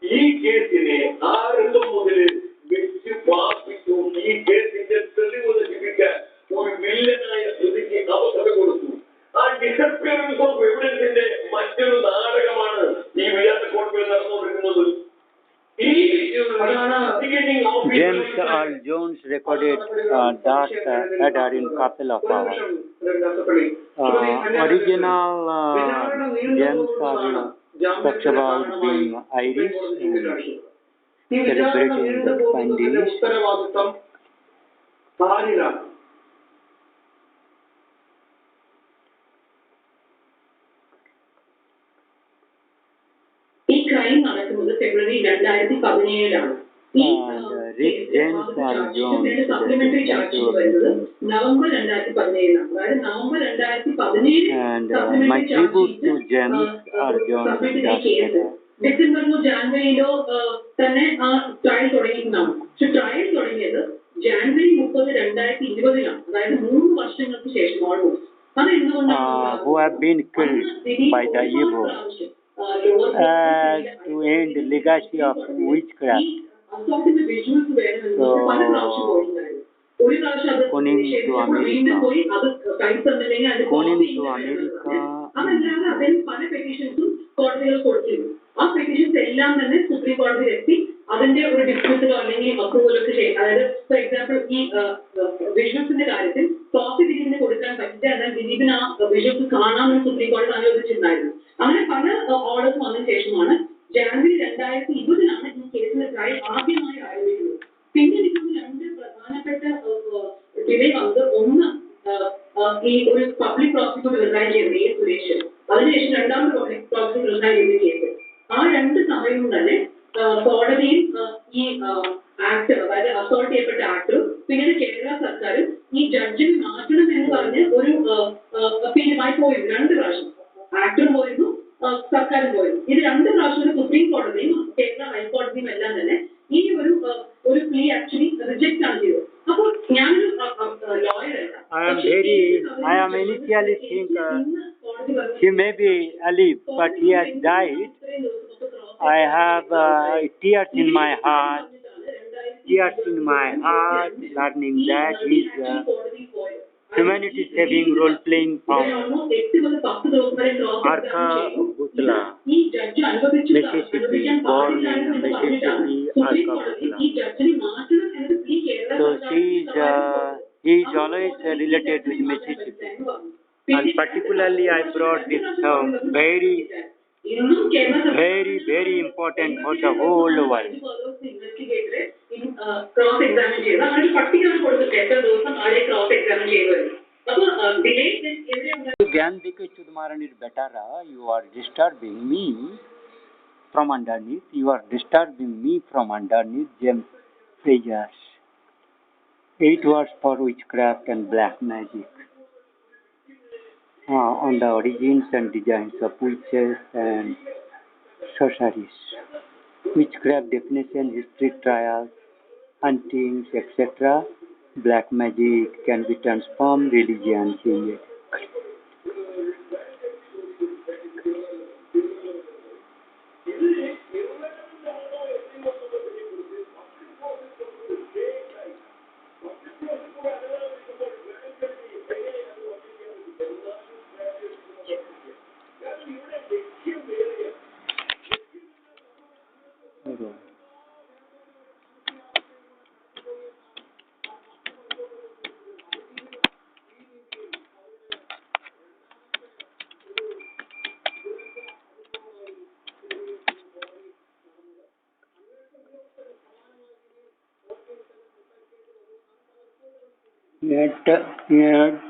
D: ഈ കേസിനെ ആരംഭം മുതൽ വെച്ച് പാർപ്പിച്ചു. ഈ കേസിന്റെ തെളിവ് നശിപ്പിക്കാൻ ഒരു വില്ലനായ പ്രതിക്ക് അവസരം കൊടുത്തു. ആ ഡിസപ്പിയറൻസ് ഓഫ് എവിഡൻസിന്റെ മറ്റൊരു നാടകമാണ് ഈ വിചാരണ കോടതിയിൽ നടന്നുകൊണ്ടിരിക്കുന്നത്.
A: James Earl Jones recorded that header in couple of hours. Original James Earl talks about being Irish and celebrating the findings.
I: ഈ ക്രൈം നടക്കുന്നത് ഫെബ്രുവരി 2017
A: Rick James Earl Jones
I: supplementary charge വരുന്നത് നവംബർ 2017 അതായത് November 2017
A: and my tribute to James Earl Jones.
I: ഡിസംബറിലോ ജാനുവരിയിലോ തന്നെ ആ trial തുടങ്ങിയിട്ടുണ്ടാവും. പക്ഷെ trial തുടങ്ങിയത് ജാനുവരി 30, 2020 അതായത് 3 വർഷങ്ങൾക്ക് ശേഷം ഓൾമോസ്റ്റ്. അത് എന്തുകൊണ്ടാണ്?
A: Who have been killed by the evil to end the legacy of witchcraft. So, Kunim to America.
I: അതല്ലാതെ അദ്ദേഹം പല പെറ്റീഷൻസും കോടതികൾ കൊടുത്തിരുന്നു. ആ പെറ്റീഷൻസ് എല്ലാം തന്നെ സുപ്രീം കോടതിയിൽ എത്തി അതിന്റെ ഒരു ഡിസ്പ്യൂട്ടോ അല്ലെങ്കിൽ അപ്രൂവലൊക്കെ ചെയ്യും. അതായത് ഫോർ എക്സാമ്പിൾ ഈ വിഷ്വൽസിന്റെ കാര്യത്തിൽ കോപ്പി ദിലീപിന് കൊടുക്കാൻ പറ്റില്ല, എന്നാൽ ദിലീപിന് ആ വിഷ്വൽസ് കാണാമെന്ന് സുപ്രീം കോടതി അനുവദിച്ചിട്ടുണ്ടായിരുന്നു. അങ്ങനെ പല ഓർഡേഴ്സ് വന്നതിന് ശേഷമാണ് ജാനുവരി 2020 ഈ കേസിന്റെ ട്രയൽ ആദ്യമായി ആരംഭിക്കുന്നത്. പിന്നെ ഇതിന് രണ്ട് പ്രധാനപ്പെട്ട ഡിലേ വന്നത്, ഒന്ന് ഈ ഒരു പബ്ലിക് പ്രോസിക്യൂട്ടർ റിസൈൻ ചെയ്തത് എ സുരേഷ്, അതിനുശേഷം രണ്ടാമത് പബ്ലിക് പ്രോസിക്യൂട്ടർ റിസൈൻ ചെയ്ത കേസ്. ആ രണ്ട് സമയവും തന്നെ കോടതിയും ഈ ആക്ടർ, അതായത് അസോൾട്ട് ചെയ്യപ്പെട്ട ആക്ടറും പിന്നീട് കേരള സർക്കാരും ഈ ജഡ്ജിനെ മാറ്റണം എന്ന് പറഞ്ഞ് ഒരു അപ്പീലുമായി പോയിരുന്നു. 2 പ്രാവശ്യം ആക്ടറും പോയിരുന്നു, സർക്കാരും പോയിരുന്നു. ഇത് 2 പ്രാവശ്യം സുപ്രീം കോടതിയും കേരള ഹൈക്കോടതിയും എല്ലാം തന്നെ ഈ ഒരു പ്ലീ ആക്ച്വലി റിജക്ട് ആണ് ചെയ്തത്. അപ്പോൾ ഞാനൊരു ലോയറല്ല.
A: I am initially think he may be alive, but he has died. I have tears in my heart, learning that his humanity saving role playing from Arka Butla, Mississippi, born in Mississippi, Arka Butla. So he is always related with Mississippi, and particularly I brought this very important for the whole world.
I: Cross examine ചെയ്ത് അങ്ങനെ പട്ടിക കൊടുത്തിട്ട് എത്ര ദിവസം ആരെ cross examine ചെയ്തു. അപ്പോൾ delay
A: Gyan Dikich Maran is better. You are disturbing me from underneath. You are disturbing me from underneath. James Fraser. 8 words for witchcraft and black magic. On the origins and designs of witches and sorceries. Witchcraft definition, history, trials, hunting, etc. Black magic can be transformed, religion changes.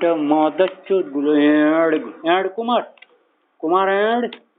A: Madachud and Kumar and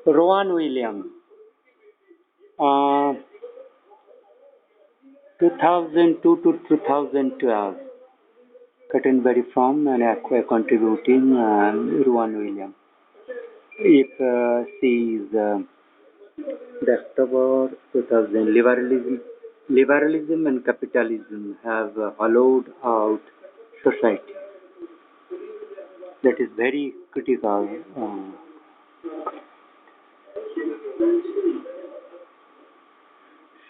A: Rowan Williams, 2002 to 2012, Cottonberry Farm and Aqua contributing Rowan Williams. If she is the October 2000, liberalism and capitalism have hollowed out society. That is very critical.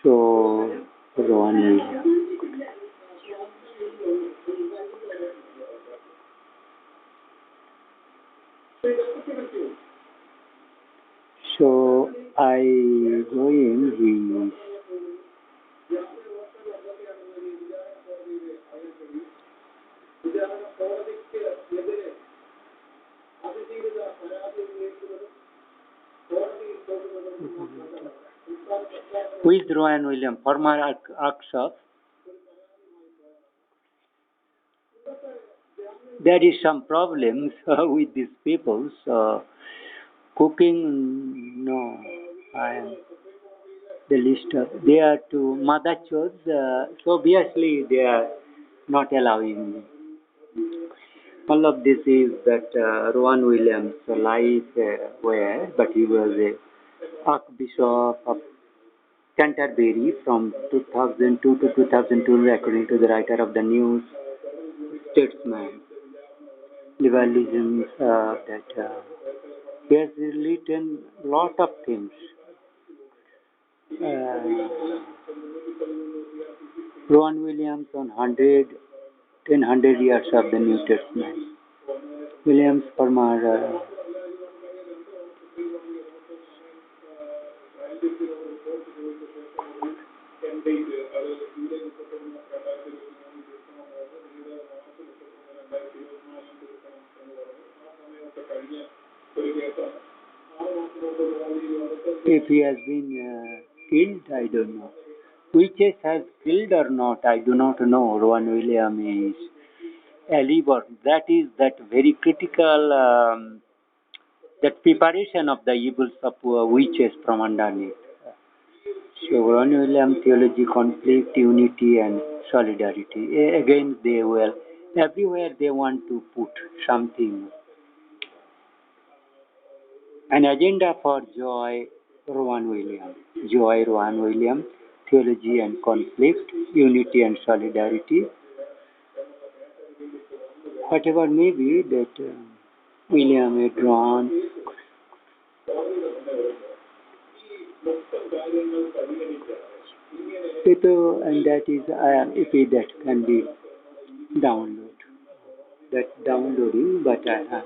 A: So, Rowan Williams. So, I go in, who is Rowan Williams, former Archbishop. There is some problems with these people. So cooking, no, I am the list of, they are to Madachos, so obviously they are not allowing me. All of this is that Rowan Williams' life where, but he was a Archbishop of Canterbury from 2002 to 2002, according to the writer of the New Statesman. Liberalism, that he has written lot of things. Rowan Williams on 100 years of the New Testament. Williams former if he has been killed, I don't know. Witches has killed or not, I do not know. Rowan Williams is alive. That is that very critical, that preparation of the evils of witches from underneath. So Rowan Williams, theology, conflict, unity and solidarity. Again, they will, everywhere they want to put something. An agenda for Joy Rowan Williams. Joy Rowan Williams, theology and conflict, unity and solidarity. Whatever may be that William had drawn. People, and that is, if that can be download. That downloading, but I have.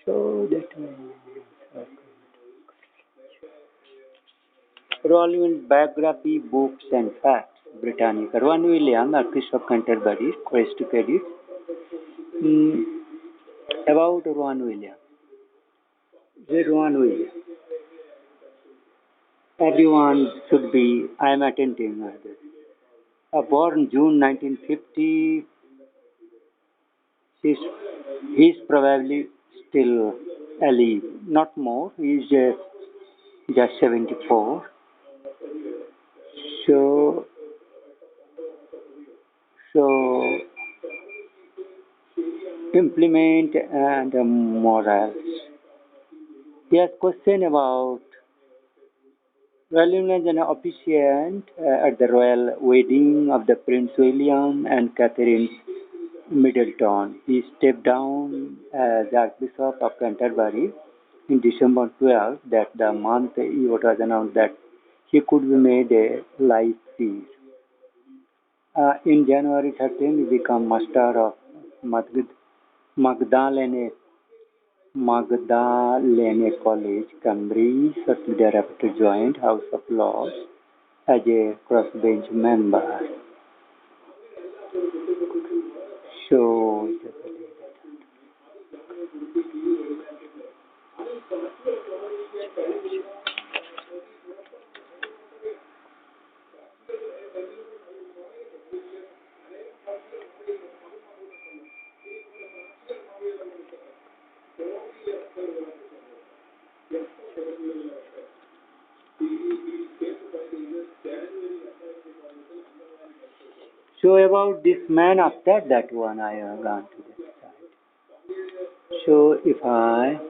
A: So that Rollin biography, books and facts. Britannica. Rowan Williams, Archbishop of Canterbury, Christ credit. About Rowan Williams. Rowan Williams. Everyone should be, I am attending this. Born June 1950, he's probably still alive, not more, he's just 74. So implement and morals. He has question about William as an officiant at the royal wedding of the Prince William and Catherine Middleton. He stepped down as Archbishop of Canterbury in December 12, that the month it was announced that he could be made a life peace. In January 13, he became Master of Magdalene College, Cambridge, shortly thereafter joined House of Lords as a crossbench member. So, about this man, after that one I have gone to this side. So if I,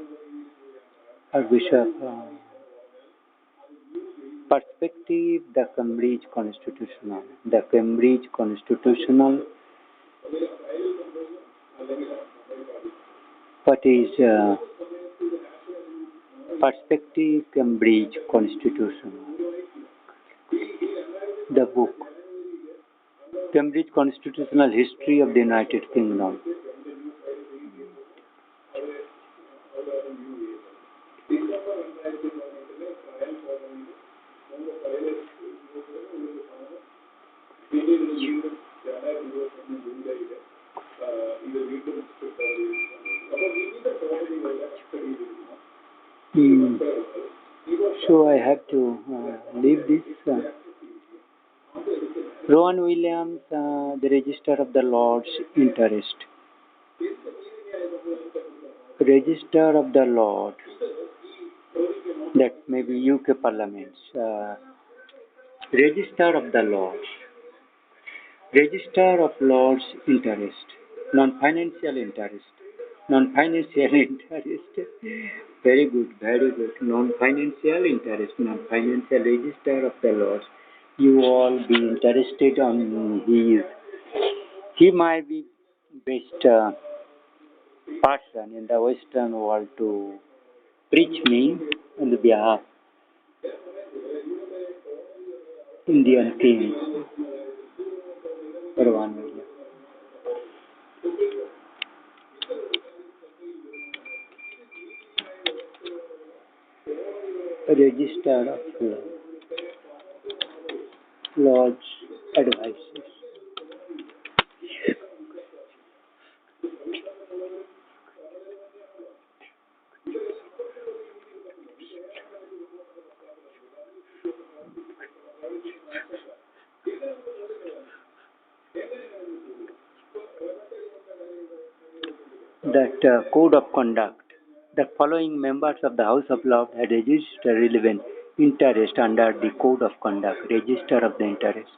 A: Bishop, perspective, the Cambridge Constitutional. What is perspective Cambridge Constitutional? The book. Cambridge Constitutional History of the United Kingdom. So I have to leave this. Rowan Williams, the Register of the Lord's Interest. Register of the Lord. That may be UK Parliaments. Register of the Lords. Register of Lord's Interest. Non-financial interest. Very good. Non-financial interest. Non-financial Register of the Lords. You all be interested on he might be best person in the Western world to preach me on the behalf Indian King Rowan Williams. Register of Lord's Advices. That code of conduct. The following members of the House of Lords had registered relevant interest under the code of conduct. Register of the interest.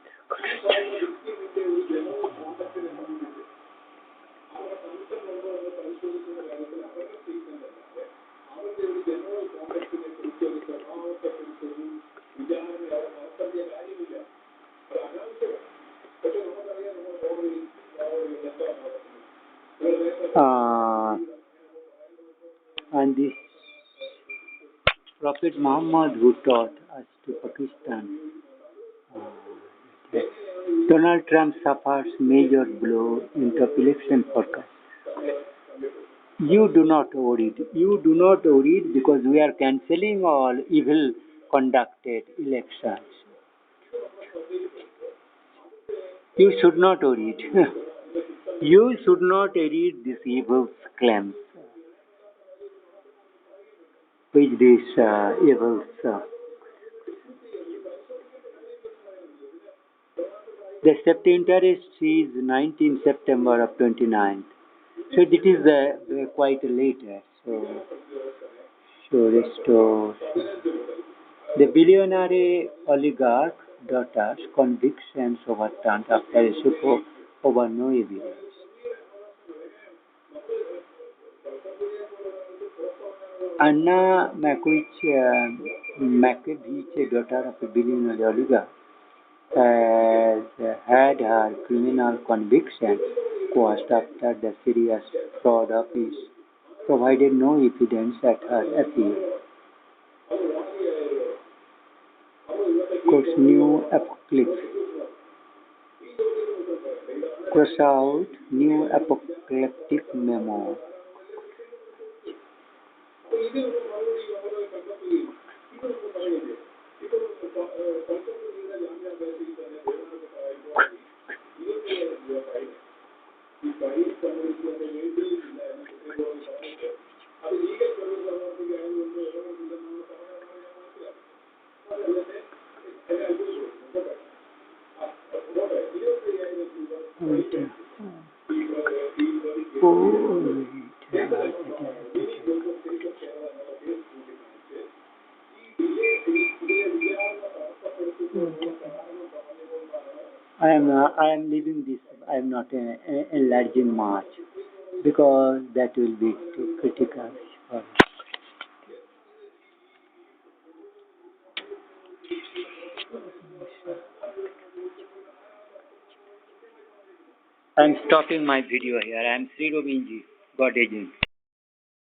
A: And this Prophet Muhammad who taught us to Pakistan. Donald Trump suffers major blow in top election forecast. You do not worry. You do not worry because we are cancelling all evil conducted elections. You should not worry. You should not worry these evil claims. Which these evils. The safety interest is 19 September of 29. So it is quite later. So restore. The billionaire oligarch daughter's convictions overturned after a super over no evidence. Anna McAfee, daughter of a billionaire oligarch, has had her criminal conviction quashed after the serious fraud office provided no evidence at her appeal. Course new apocalypse. Cross out new apocalyptic memo. I am leaving this. I am not enlarging much because that will be too critical. I am stopping my video here. I am Sri Robinji, God agent.